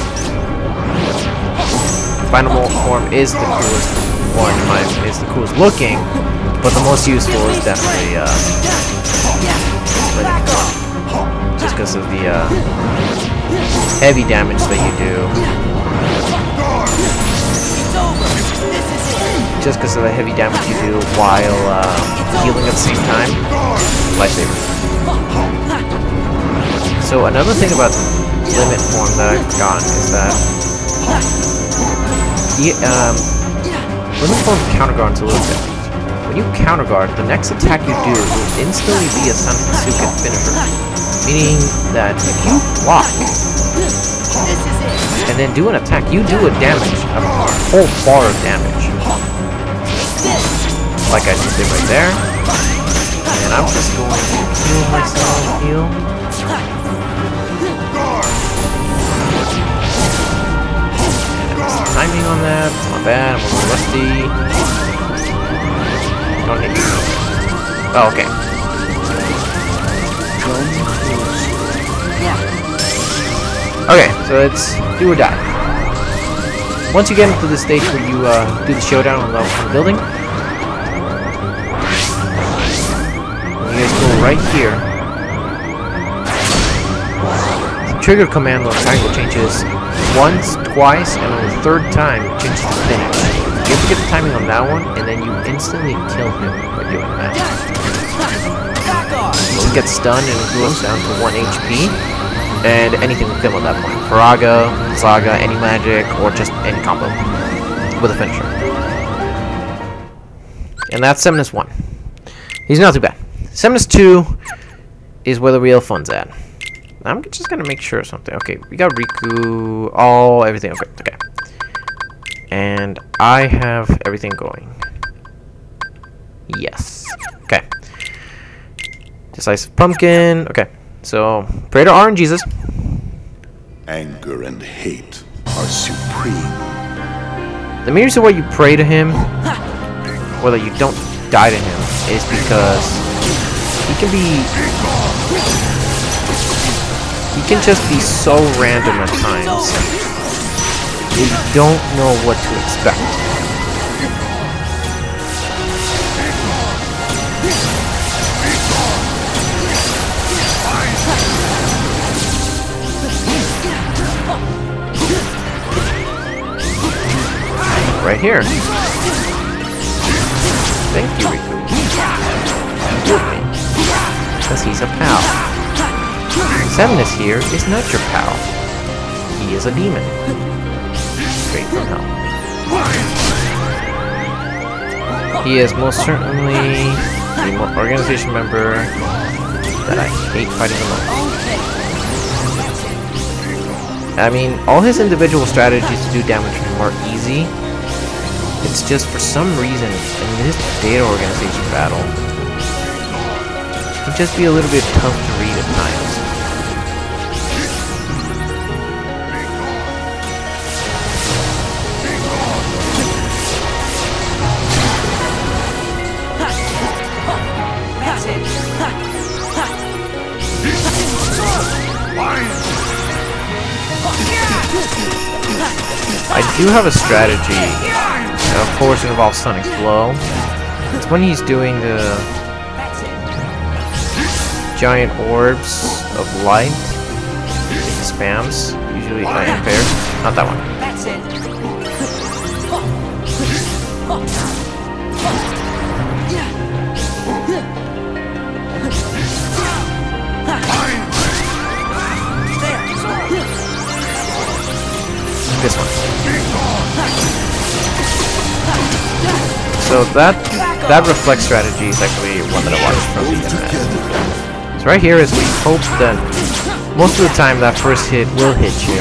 final form is the coolest one, is the coolest looking, but the most useful is definitely just because of the heavy damage that you do. Just because of the heavy damage you do while healing at the same time. Lifesaver. So another thing about limit form that I've forgotten is that limit form counter guard's a little different. When you counter guard, the next attack you do will instantly be a Sanfusuken finisher. Meaning that if you block and then do an attack, you do a damage, a whole bar of damage. Like I just did right there. And I'm just going to heal myself, heal. Timing on that, it's not bad, I'm a little rusty. Don't need to. Oh, okay. Okay, so it's do or die. Once you get into the stage where you do the showdown on the building, you guys go right here. The trigger command on triangle changes once, twice, and on the third time it changes to finish. You have to get the timing on that one, and then you instantly kill him by doing that. He gets stunned and goes down to 1 HP, and anything will kill at that point. Faraga, Saga, any magic, or just any combo with a finisher. And that's Seminus 1. He's not too bad. Seminus 2 is where the real fun's at. I'm just gonna make sure of something. Okay, we got Riku, everything. Okay. And I have everything going. Yes. Okay. Decisive Pumpkin. Okay. So, pray to R and Jesus. Anger and hate are supreme. The main reason why you pray to him, or that you don't die to him, is because he can just be so random at times. You don't know what to expect. Right here. Thank you, Riku. With me. Because he's a pal. Seminus here is not your pal. He is a demon. Straight from hell. He is most certainly the organization member that I hate fighting the most. I mean, all his individual strategies to do damage to him are easy. It's just for some reason in this data organization battle, it can just be a little bit tough to read at times. I do have a strategy, and of course it involves Sonic's Blow. It's when he's doing the giant orbs of light, he spams, usually in pairs. Not that one. This one. So that reflect strategy is actually one that I watched from the internet. So right here is we hope that most of the time that first hit will hit you.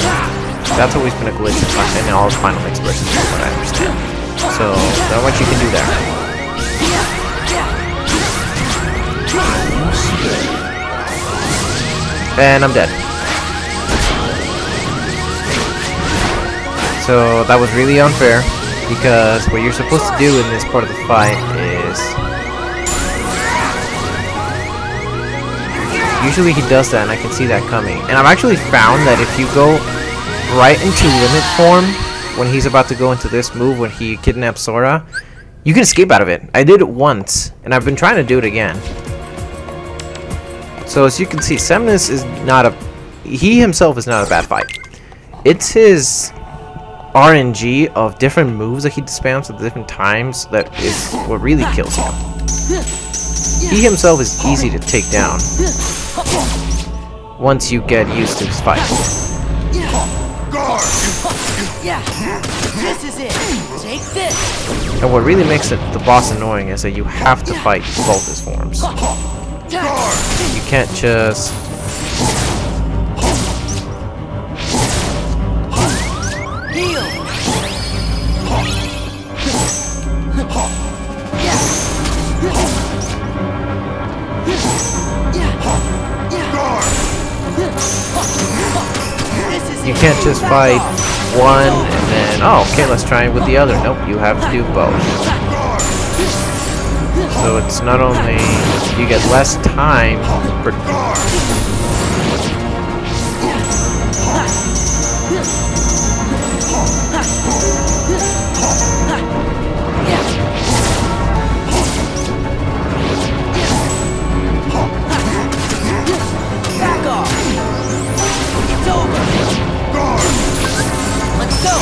That's always been a glitch in all final expressions from what I understand. So not much you can do there. And I'm dead. So that was really unfair, because what you're supposed to do in this part of the fight is... Usually he does that, and I can see that coming. And I've actually found that if you go right into limit form, when he's about to go into this move, when he kidnaps Sora, you can escape out of it. I did it once, and I've been trying to do it again. So as you can see, Seminus is not a he himself is not a bad fight. It's his RNG of different moves that he spams at different times that is what really kills him. He himself is easy to take down once you get used to his fight. Yeah, this is it. Take this. And what really makes the boss annoying is that you have to fight both his forms. You can't just... Heal. You can't just fight one and then, oh, okay, let's try it with the other. Nope, you have to do both. So it's not only you get less time, but Back off. It's over. Let's go.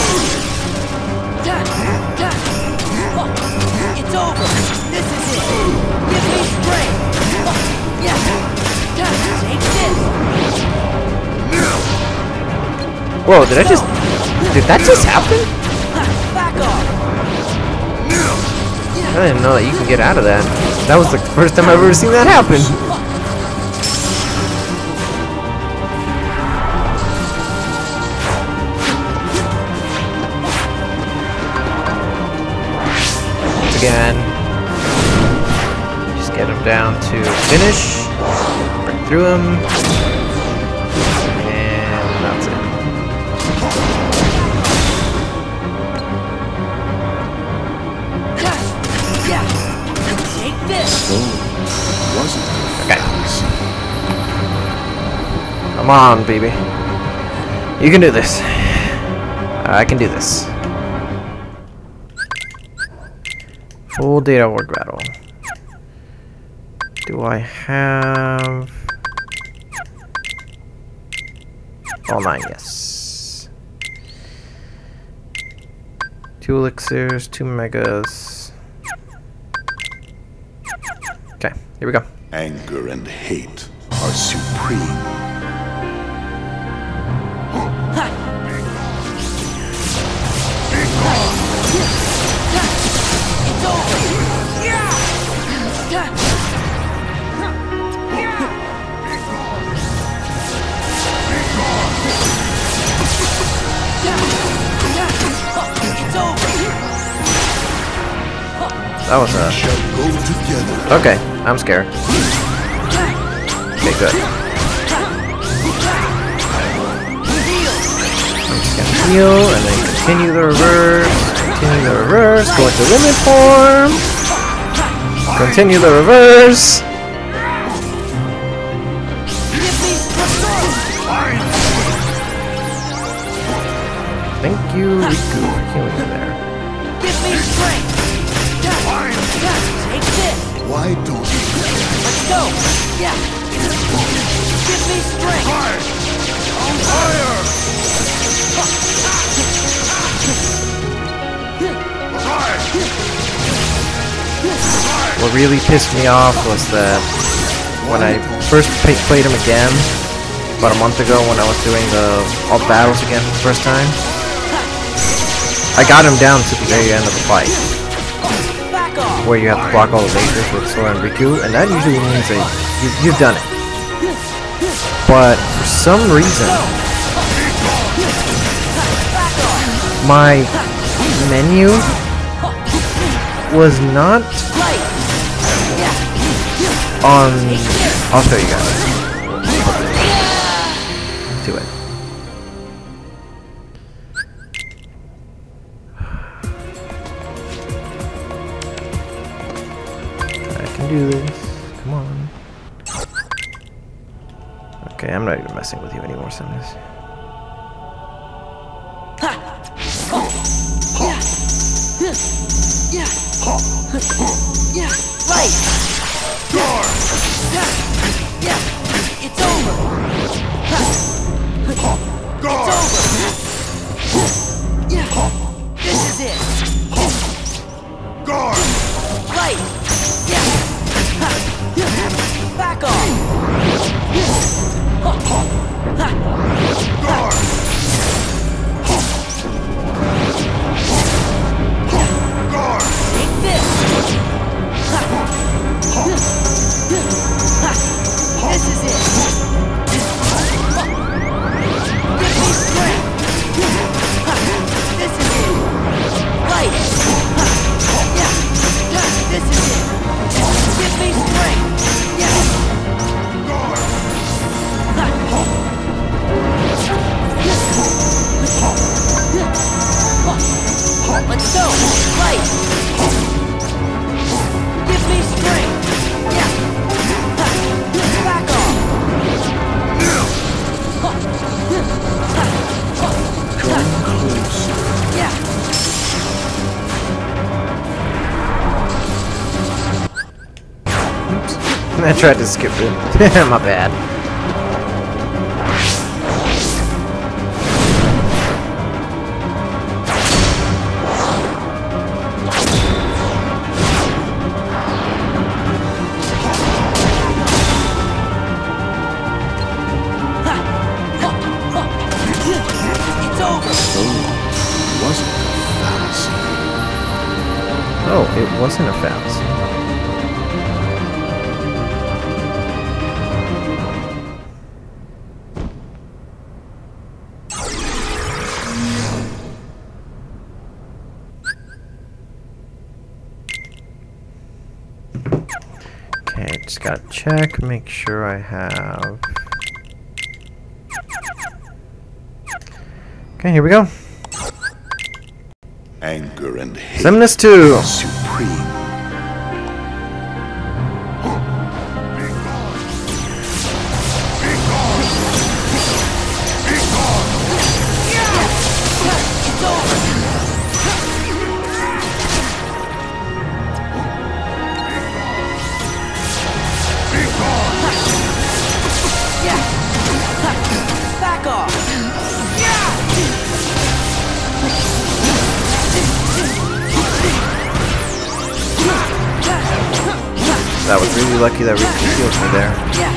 It's over. This is it. Give me strength. Yeah. Take this. whoa, did that just happen? Back off. I didn't know that you could get out of that. That was the first time I've ever seen that happen. Once again, just get him down to finish, break through him, and that's it. Yeah. Take this. Wasn't Okay. Come on, baby. You can do this. I can do this. Full data word battle. Do I have... all 9, yes. 2 elixirs, 2 megas. Okay, here we go. anger and hate are supreme. It's over. Yeah. It's over. That was a... Shall go together. okay, I'm scared. Okay, good. I'm just gonna heal and then continue the reverse. Continue the reverse. Go into limit form. Continue the reverse. Thank you, Riku, for healing me there. Give me strength. Take this. Why don't you? Let's go. Yeah. Give me strength. On fire. What really pissed me off was that when I first played him again, about a month ago when I was doing all the battles again for the first time, I got him down to the very end of the fight, where you have to block all the lasers with Sora and Riku, and that usually means that you've done it. But for some reason, my menu was not on... I'll show you guys. Do it. I can do this. Come on. Okay, I'm not even messing with you anymore, Simness. Right. Yeah. It's over. It's over! Yeah! This is it! Guard! Right! Yeah! Back off! Guard! Guard! Take this! This is it! Give me strength! This is it! Right! Yeah! This is it! Give me strength! Yeah! Let's go! Right! Give me strength! Yeah! Back off! Come closer. Yeah! I tried to skip it. My bad. It's over! Oh, it wasn't a fallacy. Oh, it wasn't a fallacy. Okay, just gotta check, make sure I have... Okay, here we go. Anger and hate Summonus 2! are supreme. It's over! Yeah! Back off! That was really lucky that Ricky healed me there. Yeah!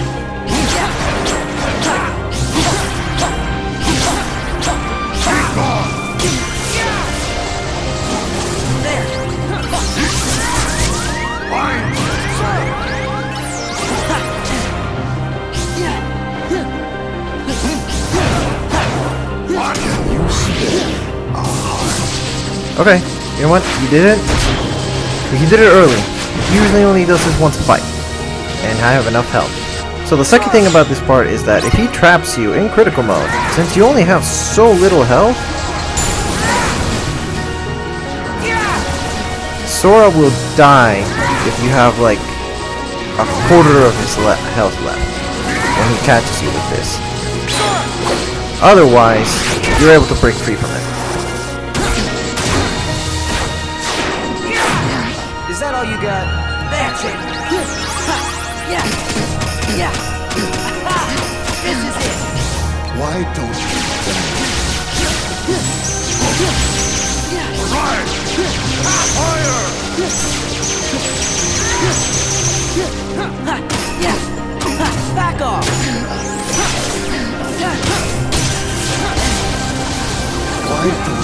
Okay, you know what? You did it. You did it early. He usually only does this once a fight. And I have enough health. So the second thing about this part is that if he traps you in critical mode, since you only have so little health, Sora will die if you have like a quarter of his health left when he catches you with this. Otherwise, you're able to break free from it. Is that all you got? That's it! Yeah! Yeah! This is it! Why don't you Right! Fire! Yeah! Back off! Why don't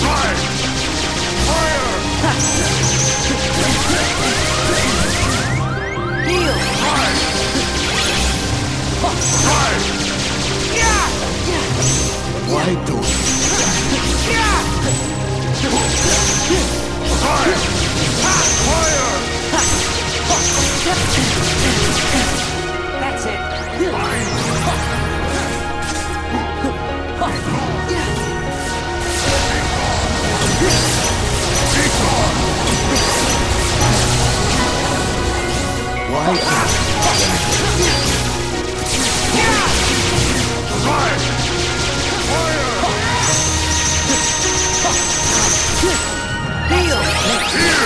Right! Fire! Heal! Right! Right! Why don't Right! Fire! That's it! Why don't Right! Fire! Heal! Here!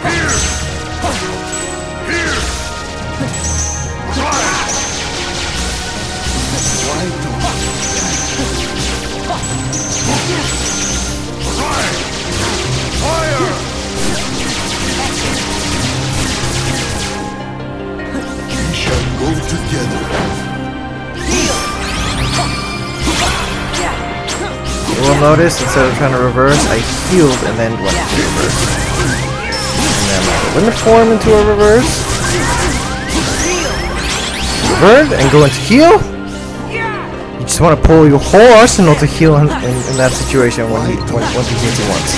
Here! Here! notice, instead of trying to reverse, I healed and then went to reverse. And then I wouldn't form into a reverse. Revert and go into heal. You just want to pull your whole arsenal to heal in that situation when he hits you once.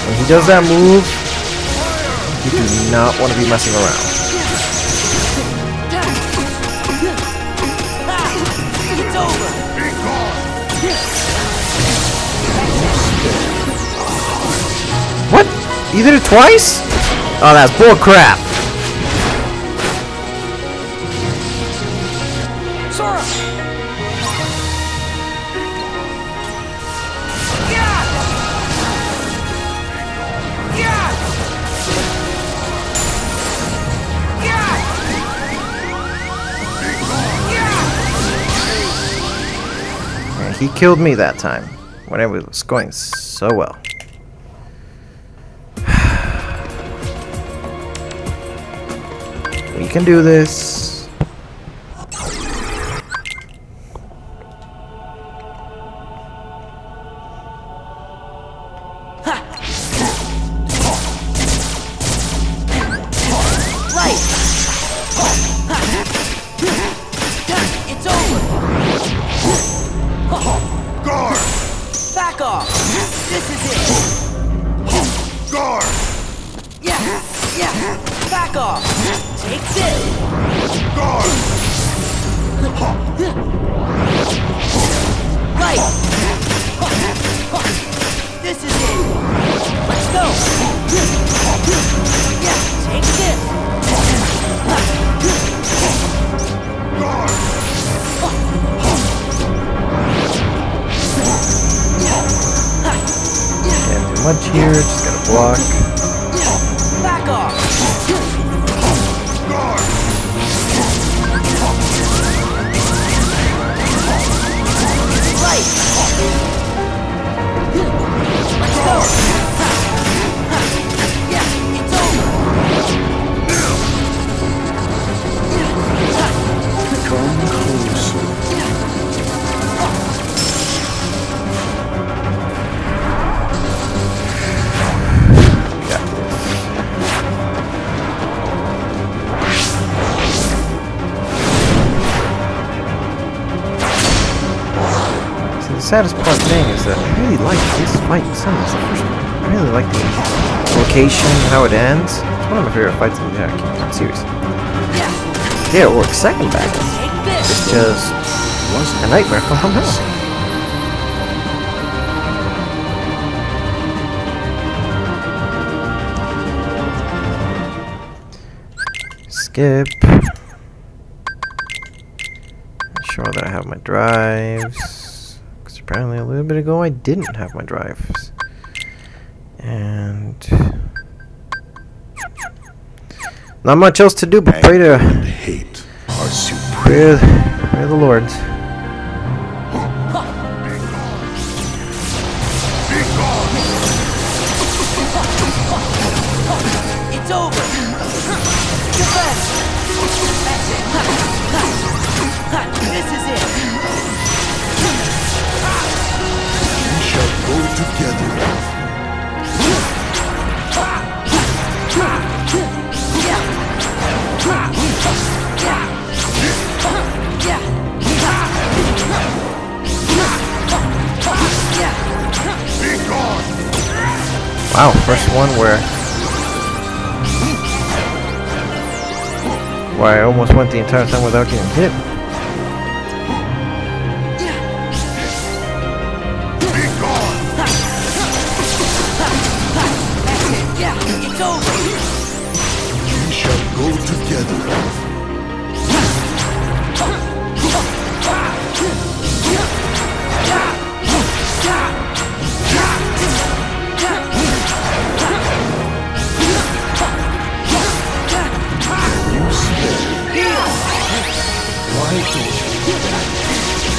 When he does that move, you do not want to be messing around. What? You did it twice? Oh, that's bull crap. Sora! And he killed me that time when it was going so well. We can do this. Right! It's over! Guard! Back off! This is it! Guard! Yeah! Back off! Take this! Guard! Right! This is it! Let's go! Yeah, take this! Guard! Can't do much here, just gotta block. Back off! Guard! Right! Let's go! Yeah, it's over! Come closer. The saddest part thing is that I really like this fight. It's the first one. I really like the location, how it ends. It's one of my favorite fights in the entire Kingdom series. Yeah, it works. Second battle. Take this! It's just a nightmare from hell. Skip. Sure that I have my drives. Because apparently a little bit ago I didn't have my drives. And not much else to do but pray Anger and to hate are supreme. pray the Lord. It's over! Defense! That's it! This is it! We shall go together. Wow, first one where I almost went the entire time without getting hit. It's over! We shall go together.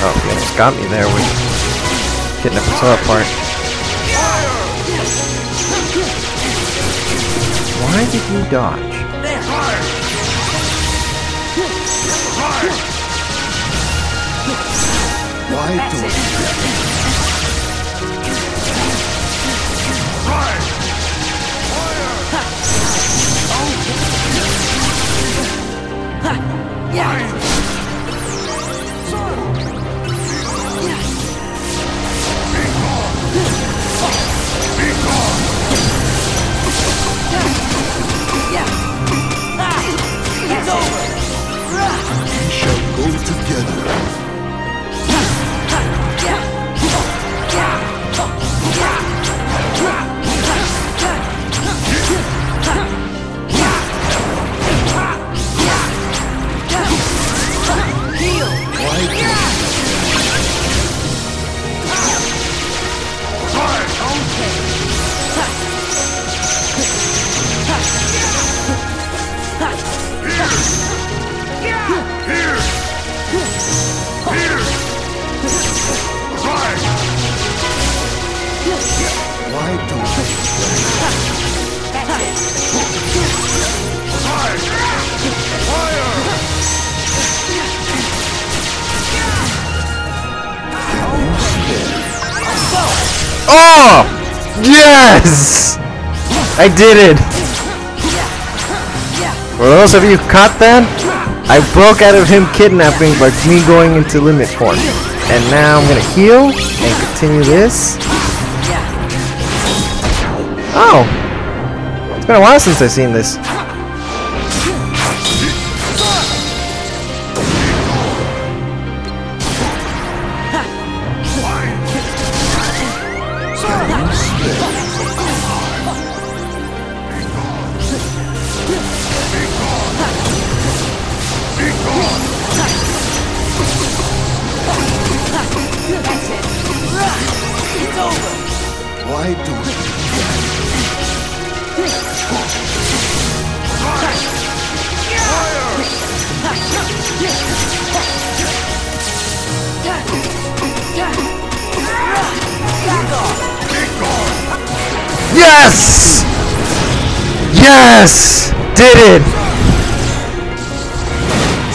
Oh, he almost got me there with getting the Priscilla part. Why did you dodge? Why Why don't you? Right! Fire! Yeah. Be gone! It's over. We shall go together. Why don't you? Why don't you? Oh! Yes! I did it! For those of you who caught that, I broke out of him kidnapping by me going into limit form. And now I'm gonna heal and continue this. Oh! It's been a while since I've seen this. Why don't you? Yes! Yes! Did it!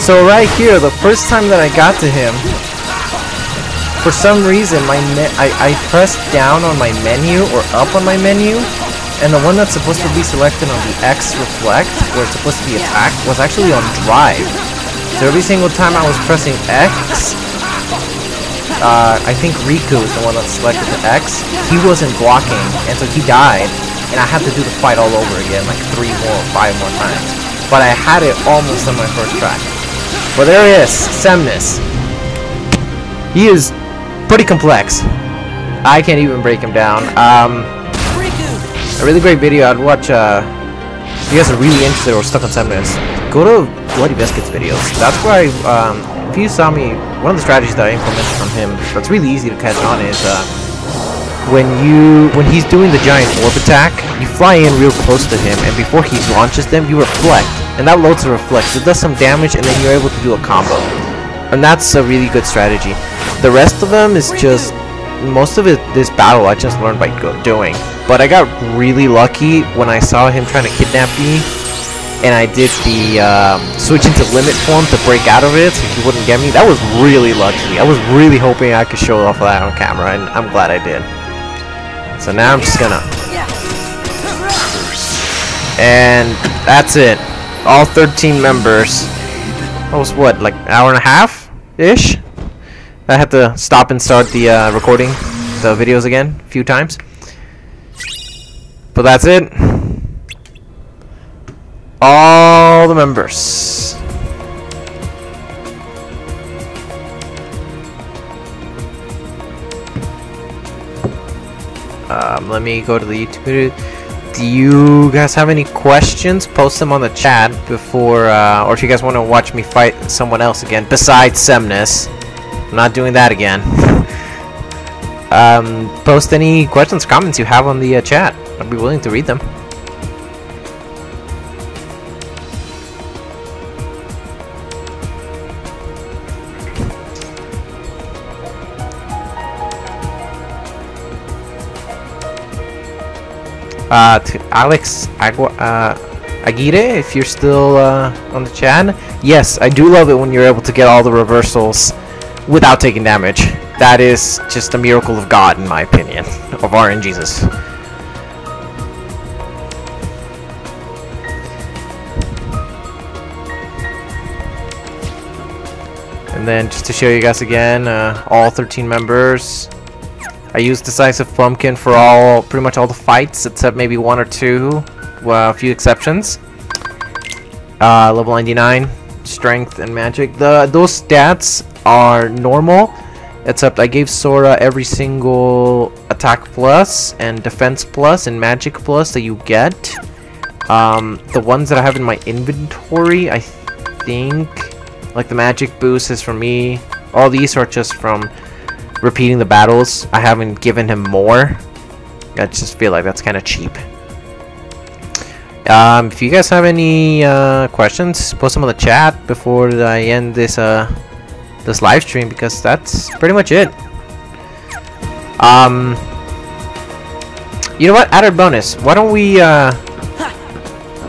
So right here, the first time that I got to him, for some reason I pressed down on my menu or up on my menu, and the one that's supposed to be selected on the X reflect, where it's supposed to be attack, was actually on drive. So every single time I was pressing X, I think Riku is the one that selected the X, he wasn't blocking, and so he died, and I had to do the fight all over again, like 3 more or 5 more times. But I had it almost on my first try. But there he is, Semnis. He is pretty complex. I can't even break him down. A really great video. I'd watch, if you guys are really interested or stuck on Semnis, go to Bloody Biscuits videos. That's where if you saw me, one of the strategies that I implemented from him that's really easy to catch on is, when he's doing the giant orb attack, you fly in real close to him, and before he launches them, you reflect. And that loads a reflect. It does some damage, and then you're able to do a combo. And that's a really good strategy. The rest of them is just, most of it, this battle I just learned by doing. But I got really lucky when I saw him trying to kidnap me, and I did the switch into limit form to break out of it so he wouldn't get me. That was really lucky. I was really hoping I could show off that on camera, and I'm glad I did. So now I'm just gonna... And that's it. All 13 members. That was what, like an hour and a half-ish? I had to stop and start the recording the videos again a few times. But that's it. All the members. Let me go to the YouTube video. Do you guys have any questions? Post them on the chat before, or if you guys want to watch me fight someone else again besides Semnis. I'm not doing that again. Post any questions, comments you have on the chat. I'd be willing to read them. To Alex Aguirre, if you're still on the chat, yes, I do love it when you're able to get all the reversals without taking damage. That is just a miracle of God, in my opinion, of RNGesus. And then just to show you guys again, all 13 members. I used Decisive Pumpkin for pretty much all the fights, except maybe one or two, well, a few exceptions. Level 99, Strength and Magic. Those stats are normal, except I gave Sora every single Attack Plus and Defense Plus and Magic Plus that you get. The ones that I have in my inventory, I think, like the Magic Boost is for me. All these are just from repeating the battles. I haven't given him more. I just feel like that's kind of cheap. If you guys have any questions, post them in the chat before I end this this live stream, because that's pretty much it. You know what? Added bonus. Why don't we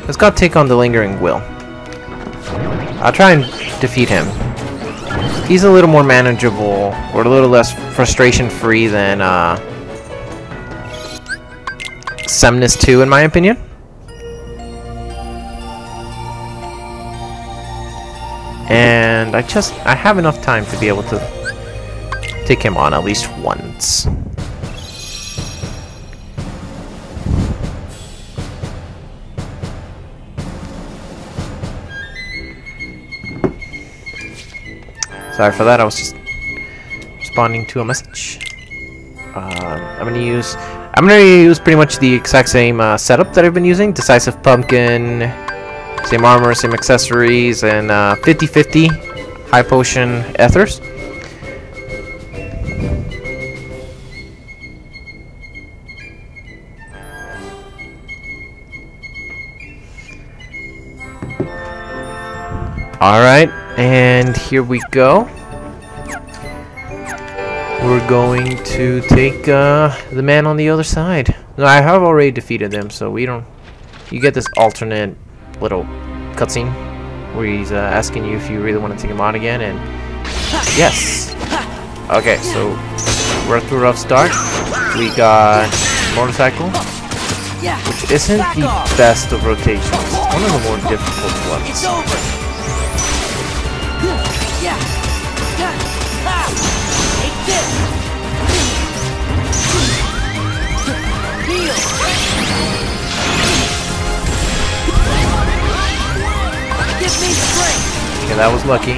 let's go take on the Lingering Will. I'll try and defeat him. He's a little more manageable, or a little less frustration-free than Semnis 2, in my opinion. And I have enough time to be able to take him on at least once. Sorry for that, I was just responding to a message. I'm gonna use pretty much the exact same setup that I've been using. Decisive Pumpkin, same armor, same accessories, and 50-50 high potion ethers. Alright, and here we go. We're going to take the man on the other side. No, I have already defeated him, so we don't... You get this alternate little cutscene where he's asking you if you really want to take him on again, and yes. Okay, so we're through a rough start. We got motorcycle, which isn't the best of rotations. It's one of the more difficult ones. It's over. Take this. Heal. Give me strength. Okay, that was lucky.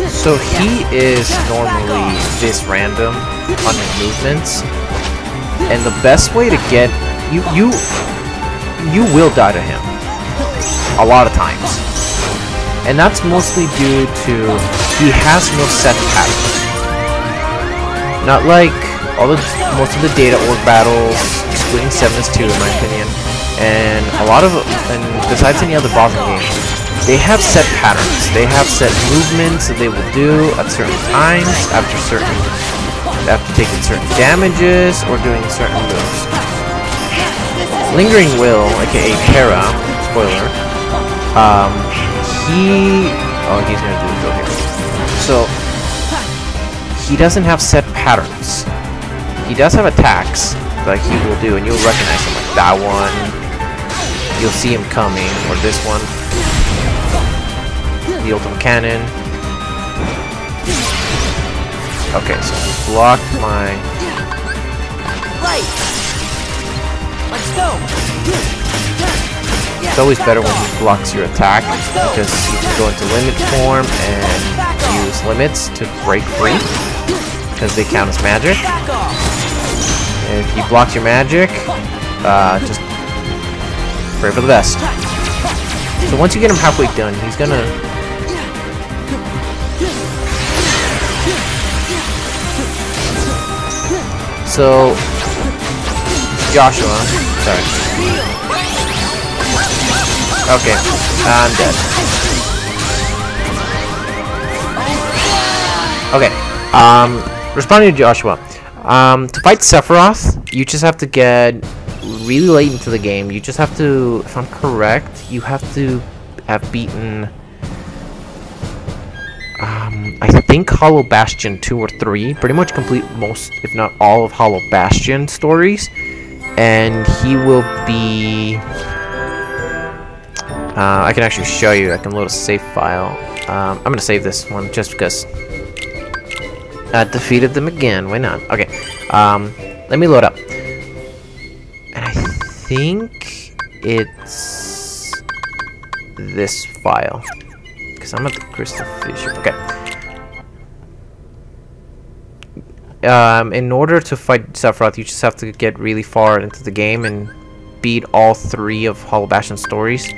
So he is normally this random on his movements, and the best way to get you will die to him a lot of times, and that's mostly due to he has no set pattern. Not like most of the data org battles, excluding Semnis 2 in my opinion, and besides any other boss game, they have set patterns. They have set movements that they will do at certain times, after taking certain damages or doing certain moves. Lingering Will, aka Terra, spoiler, he's gonna do go here. So he doesn't have set patterns. He does have attacks that he will do, and you'll recognize him, like that one. You'll see him coming, or this one. The ultimate cannon. Okay, so he blocked my... Let's go. It's always better when he blocks your attack, because you can go into limit form and use limits to break free, because they count as magic. And if he blocks your magic, just pray for the best. So once you get him halfway done, he's gonna... So, Joshua, sorry. Okay, I'm dead. Okay, responding to Joshua. To fight Sephiroth, you just have to get really late into the game. You just have to, if I'm correct, you have to have beaten, I think Hollow Bastion 2 or 3. Pretty much complete most, if not all, of Hollow Bastion stories. And he will be... I can actually show you. I can load a save file. I'm going to save this one just because I defeated them again. Why not? Okay. Let me load up. And I think it's this file. Because I'm at the Crystal Fissure. Okay. In order to fight Sephiroth, you just have to get really far into the game and beat all 3 of Hollow Bastion's stories.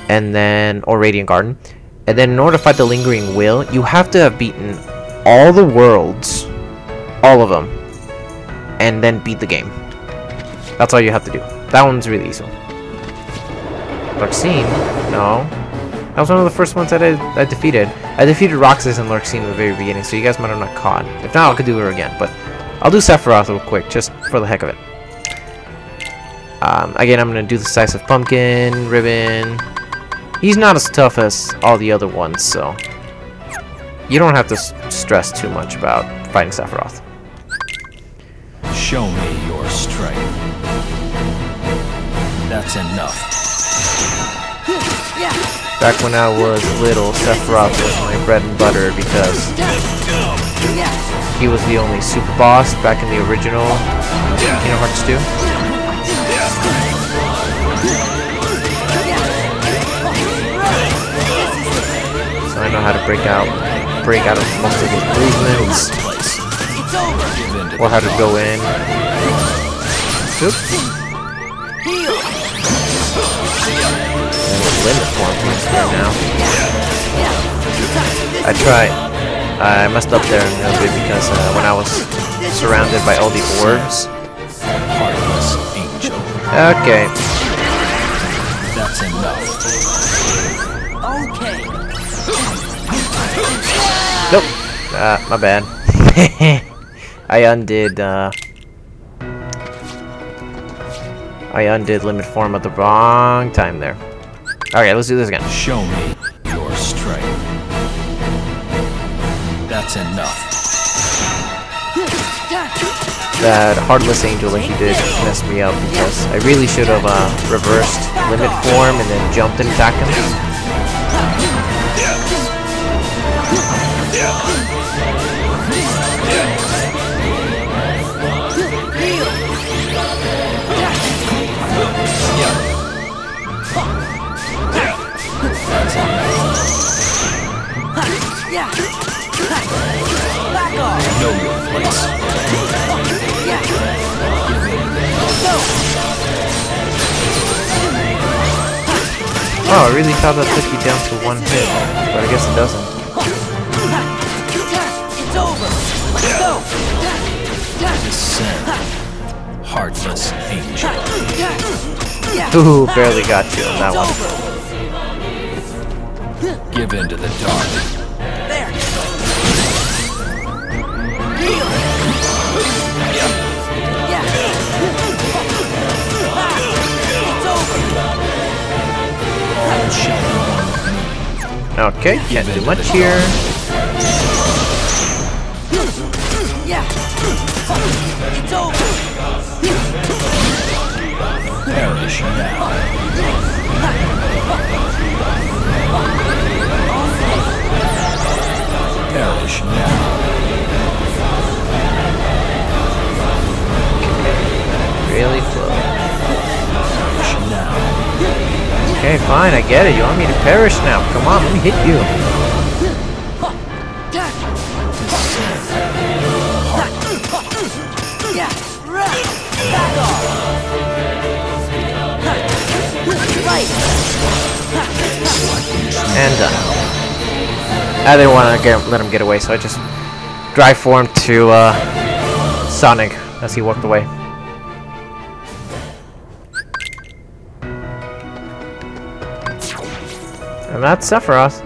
And then, or Radiant Garden. And then in order to fight the Lingering Will, you have to have beaten all the worlds, all of them, and then beat the game. That's all you have to do. That one's really easy. Larxene? No. That was one of the first ones that I defeated. I defeated Roxas and Larxene at the very beginning, so you guys might have not caught. If not, I could do her again, but I'll do Sephiroth real quick, just for the heck of it. Again, I'm going to do the Decisive Pumpkin, Ribbon. He's not as tough as all the other ones, so you don't have to stress too much about fighting Sephiroth. Show me your strength. That's enough. Back when I was little, Sephiroth was my bread and butter because he was the only super boss back in the original Kingdom Hearts 2. So I know how to break out of most of his movements, or how to go in. Oops. Limit form here now. I messed up there a little bit because when I was surrounded by all the orbs. Heartless angel. Okay. That's enough. Okay. Nope. My bad. I undid limit form at the wrong time there. Okay, let's do this again. Show me your strength. That's enough. That Heartless Angel like you did messed me up because I really should have reversed limit form and then jumped and attacked him. Know your place. Oh, I really thought that took you down to 1 hit, but I guess it doesn't. It's over. Let's go. Descend. Heartless angel. Ooh, barely got you on that one. Give in to the dark. There. Okay, can't do much here. Yeah. It's over. Perish now. Perish now. Really close. Perish now. Okay, fine, I get it. You want me to perish now? Come on, let me hit you. Yeah. Back off. Right. And done. I didn't want to let him get away, so I just drive form to Sonic as he walked away. And that's Sephiroth.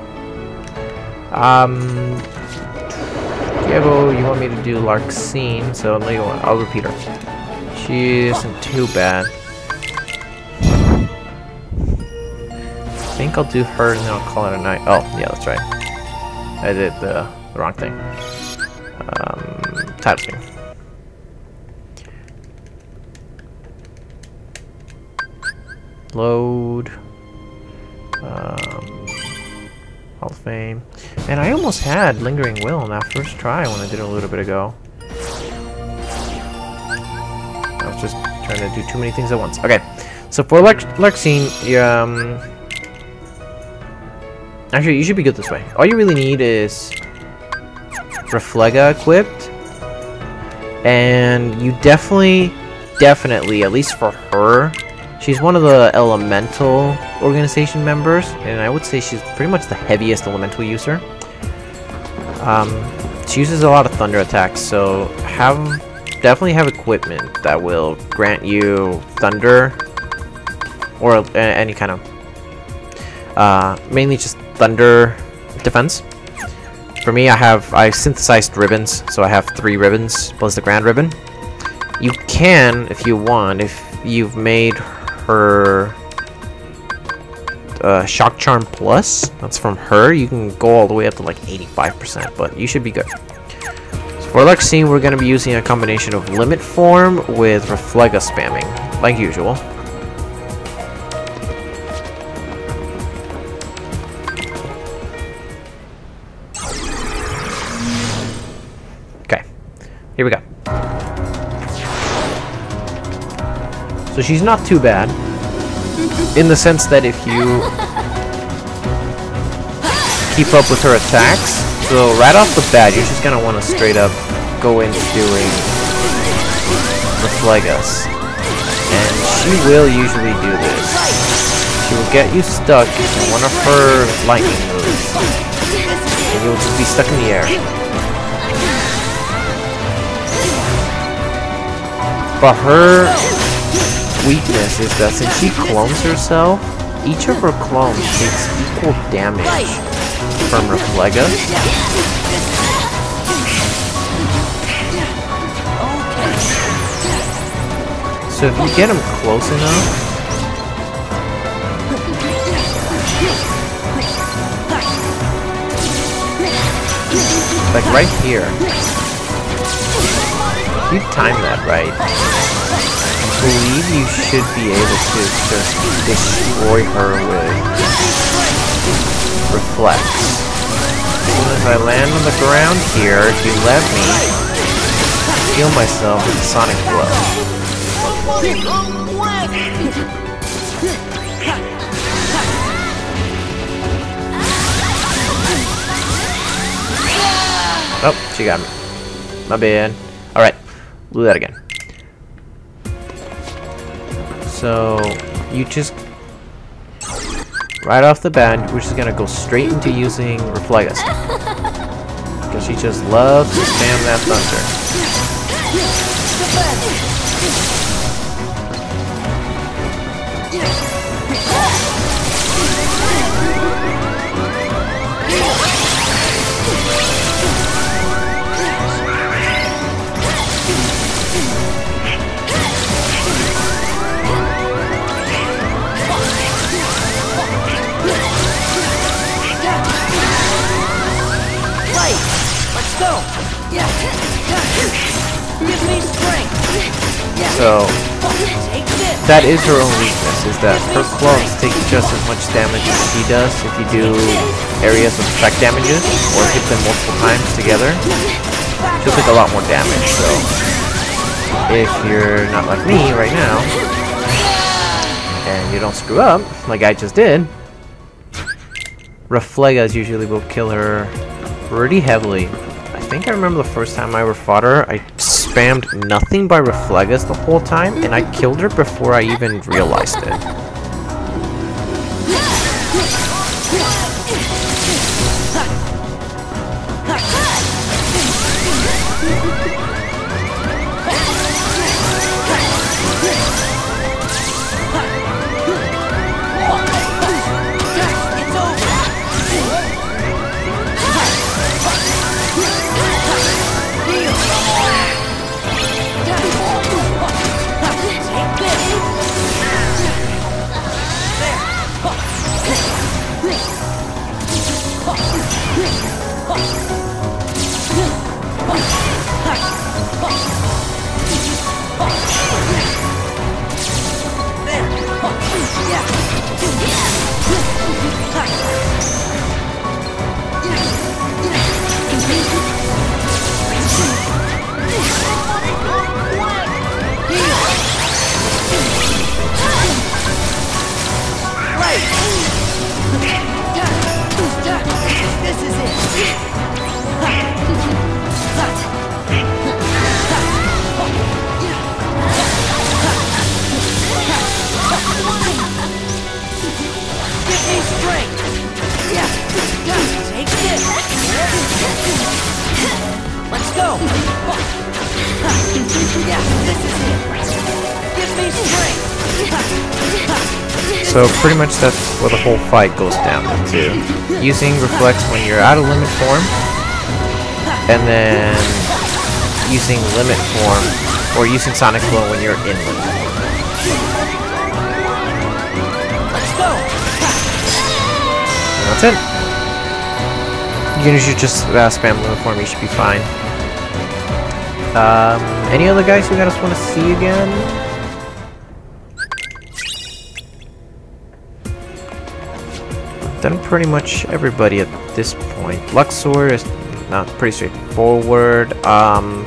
Diego, you want me to do Larxene, so I'll repeat her. She isn't too bad. I think I'll do her and then I'll call it a night. Oh, yeah, that's right. I did the wrong thing. Title screen. Load. Hall of Fame. And I almost had Lingering Will on that first try when I did it a little bit ago. I was just trying to do too many things at once. Okay, so for Larxene, actually, you should be good this way. All you really need is Reflega equipped, and you definitely, at least for her, she's one of the elemental organization members, and I would say she's pretty much the heaviest elemental user. She uses a lot of thunder attacks, so definitely have equipment that will grant you thunder, or any kind of, mainly just thunder defense. For me, I synthesized ribbons, so I have 3 ribbons plus the grand ribbon. You can, if you want, if you've made her Shock Charm Plus, that's from her, you can go all the way up to like 85%, but you should be good. So for Larxene, we're going to be using a combination of Limit Form with Reflega spamming, like usual. Okay, here we go. So she's not too bad, in the sense that if you keep up with her attacks, so right off the bat, you're just gonna want to straight up go into doing Reflegas, and she will usually do this. She will get you stuck in one of her lightning moves, and you'll just be stuck in the air. But her weakness is that since she clones herself, each of her clones takes equal damage from Reflega. So if you get him close enough, like right here, if you time that right, I believe you should be able to just destroy her with Reflex. As soon as I land on the ground here, if you let me, heal myself with a Sonic Blow. Oh, she got me. My bad. Alright, do that again. So, you just, right off the bat, we're just gonna go straight into using Reflegas. Because she just loves to spam that thunder. So, that is her own weakness, is that her clones take just as much damage as she does if you do areas of effect damages, or hit them multiple times together. She'll take a lot more damage, so if you're not like me right now, and you don't screw up, like I just did, Reflegas usually will kill her pretty heavily. I think I remember the first time I ever fought her, I spammed nothing by Reflegas the whole time, and I killed her before I even realized it. go! Yeah, this is it! Give me strength! So pretty much that's what the whole fight goes down to. Using reflects when you're out of limit form, and then using limit form, or using sonic flow when you're in limit form. Let's go! And that's it. You should just spam limit form, you should be fine. Any other guys you guys want to see again? Done pretty much everybody at this point. Luxor is not pretty straightforward.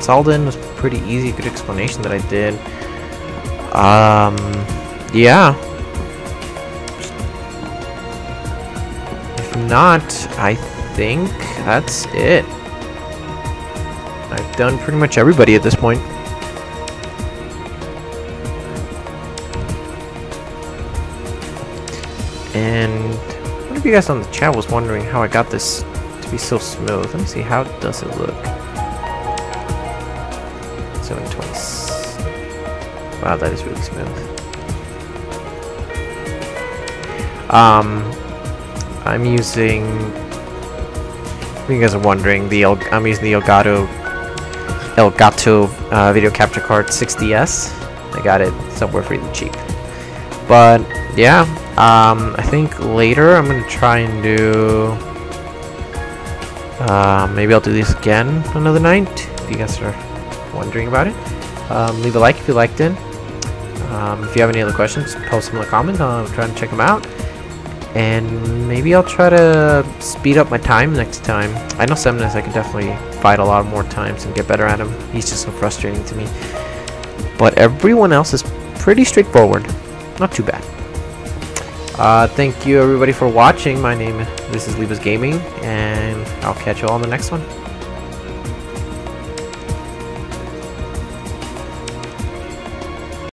Salden was pretty easy, good explanation that I did. Yeah. If not, I think that's it. I've done pretty much everybody at this point. And one of you guys on the chat was wondering how I got this to be so smooth. Let me see, how does it look? 720. Wow, that is really smooth. I'm using, if you guys are wondering, I'm using the Elgato video capture card 6DS. I got it somewhere pretty cheap. But yeah, I think later I'm gonna try and do. Maybe I'll do this again another night. If you guys are wondering about it, leave a like if you liked it. If you have any other questions, post them in the comments. I'll try and check them out. And maybe I'll try to speed up my time next time. I know Semnus I can definitely fight a lot more times and get better at him. He's just so frustrating to me. But everyone else is pretty straightforward. Not too bad. Thank you everybody for watching. This is Libas Gaming, and I'll catch you all on the next one.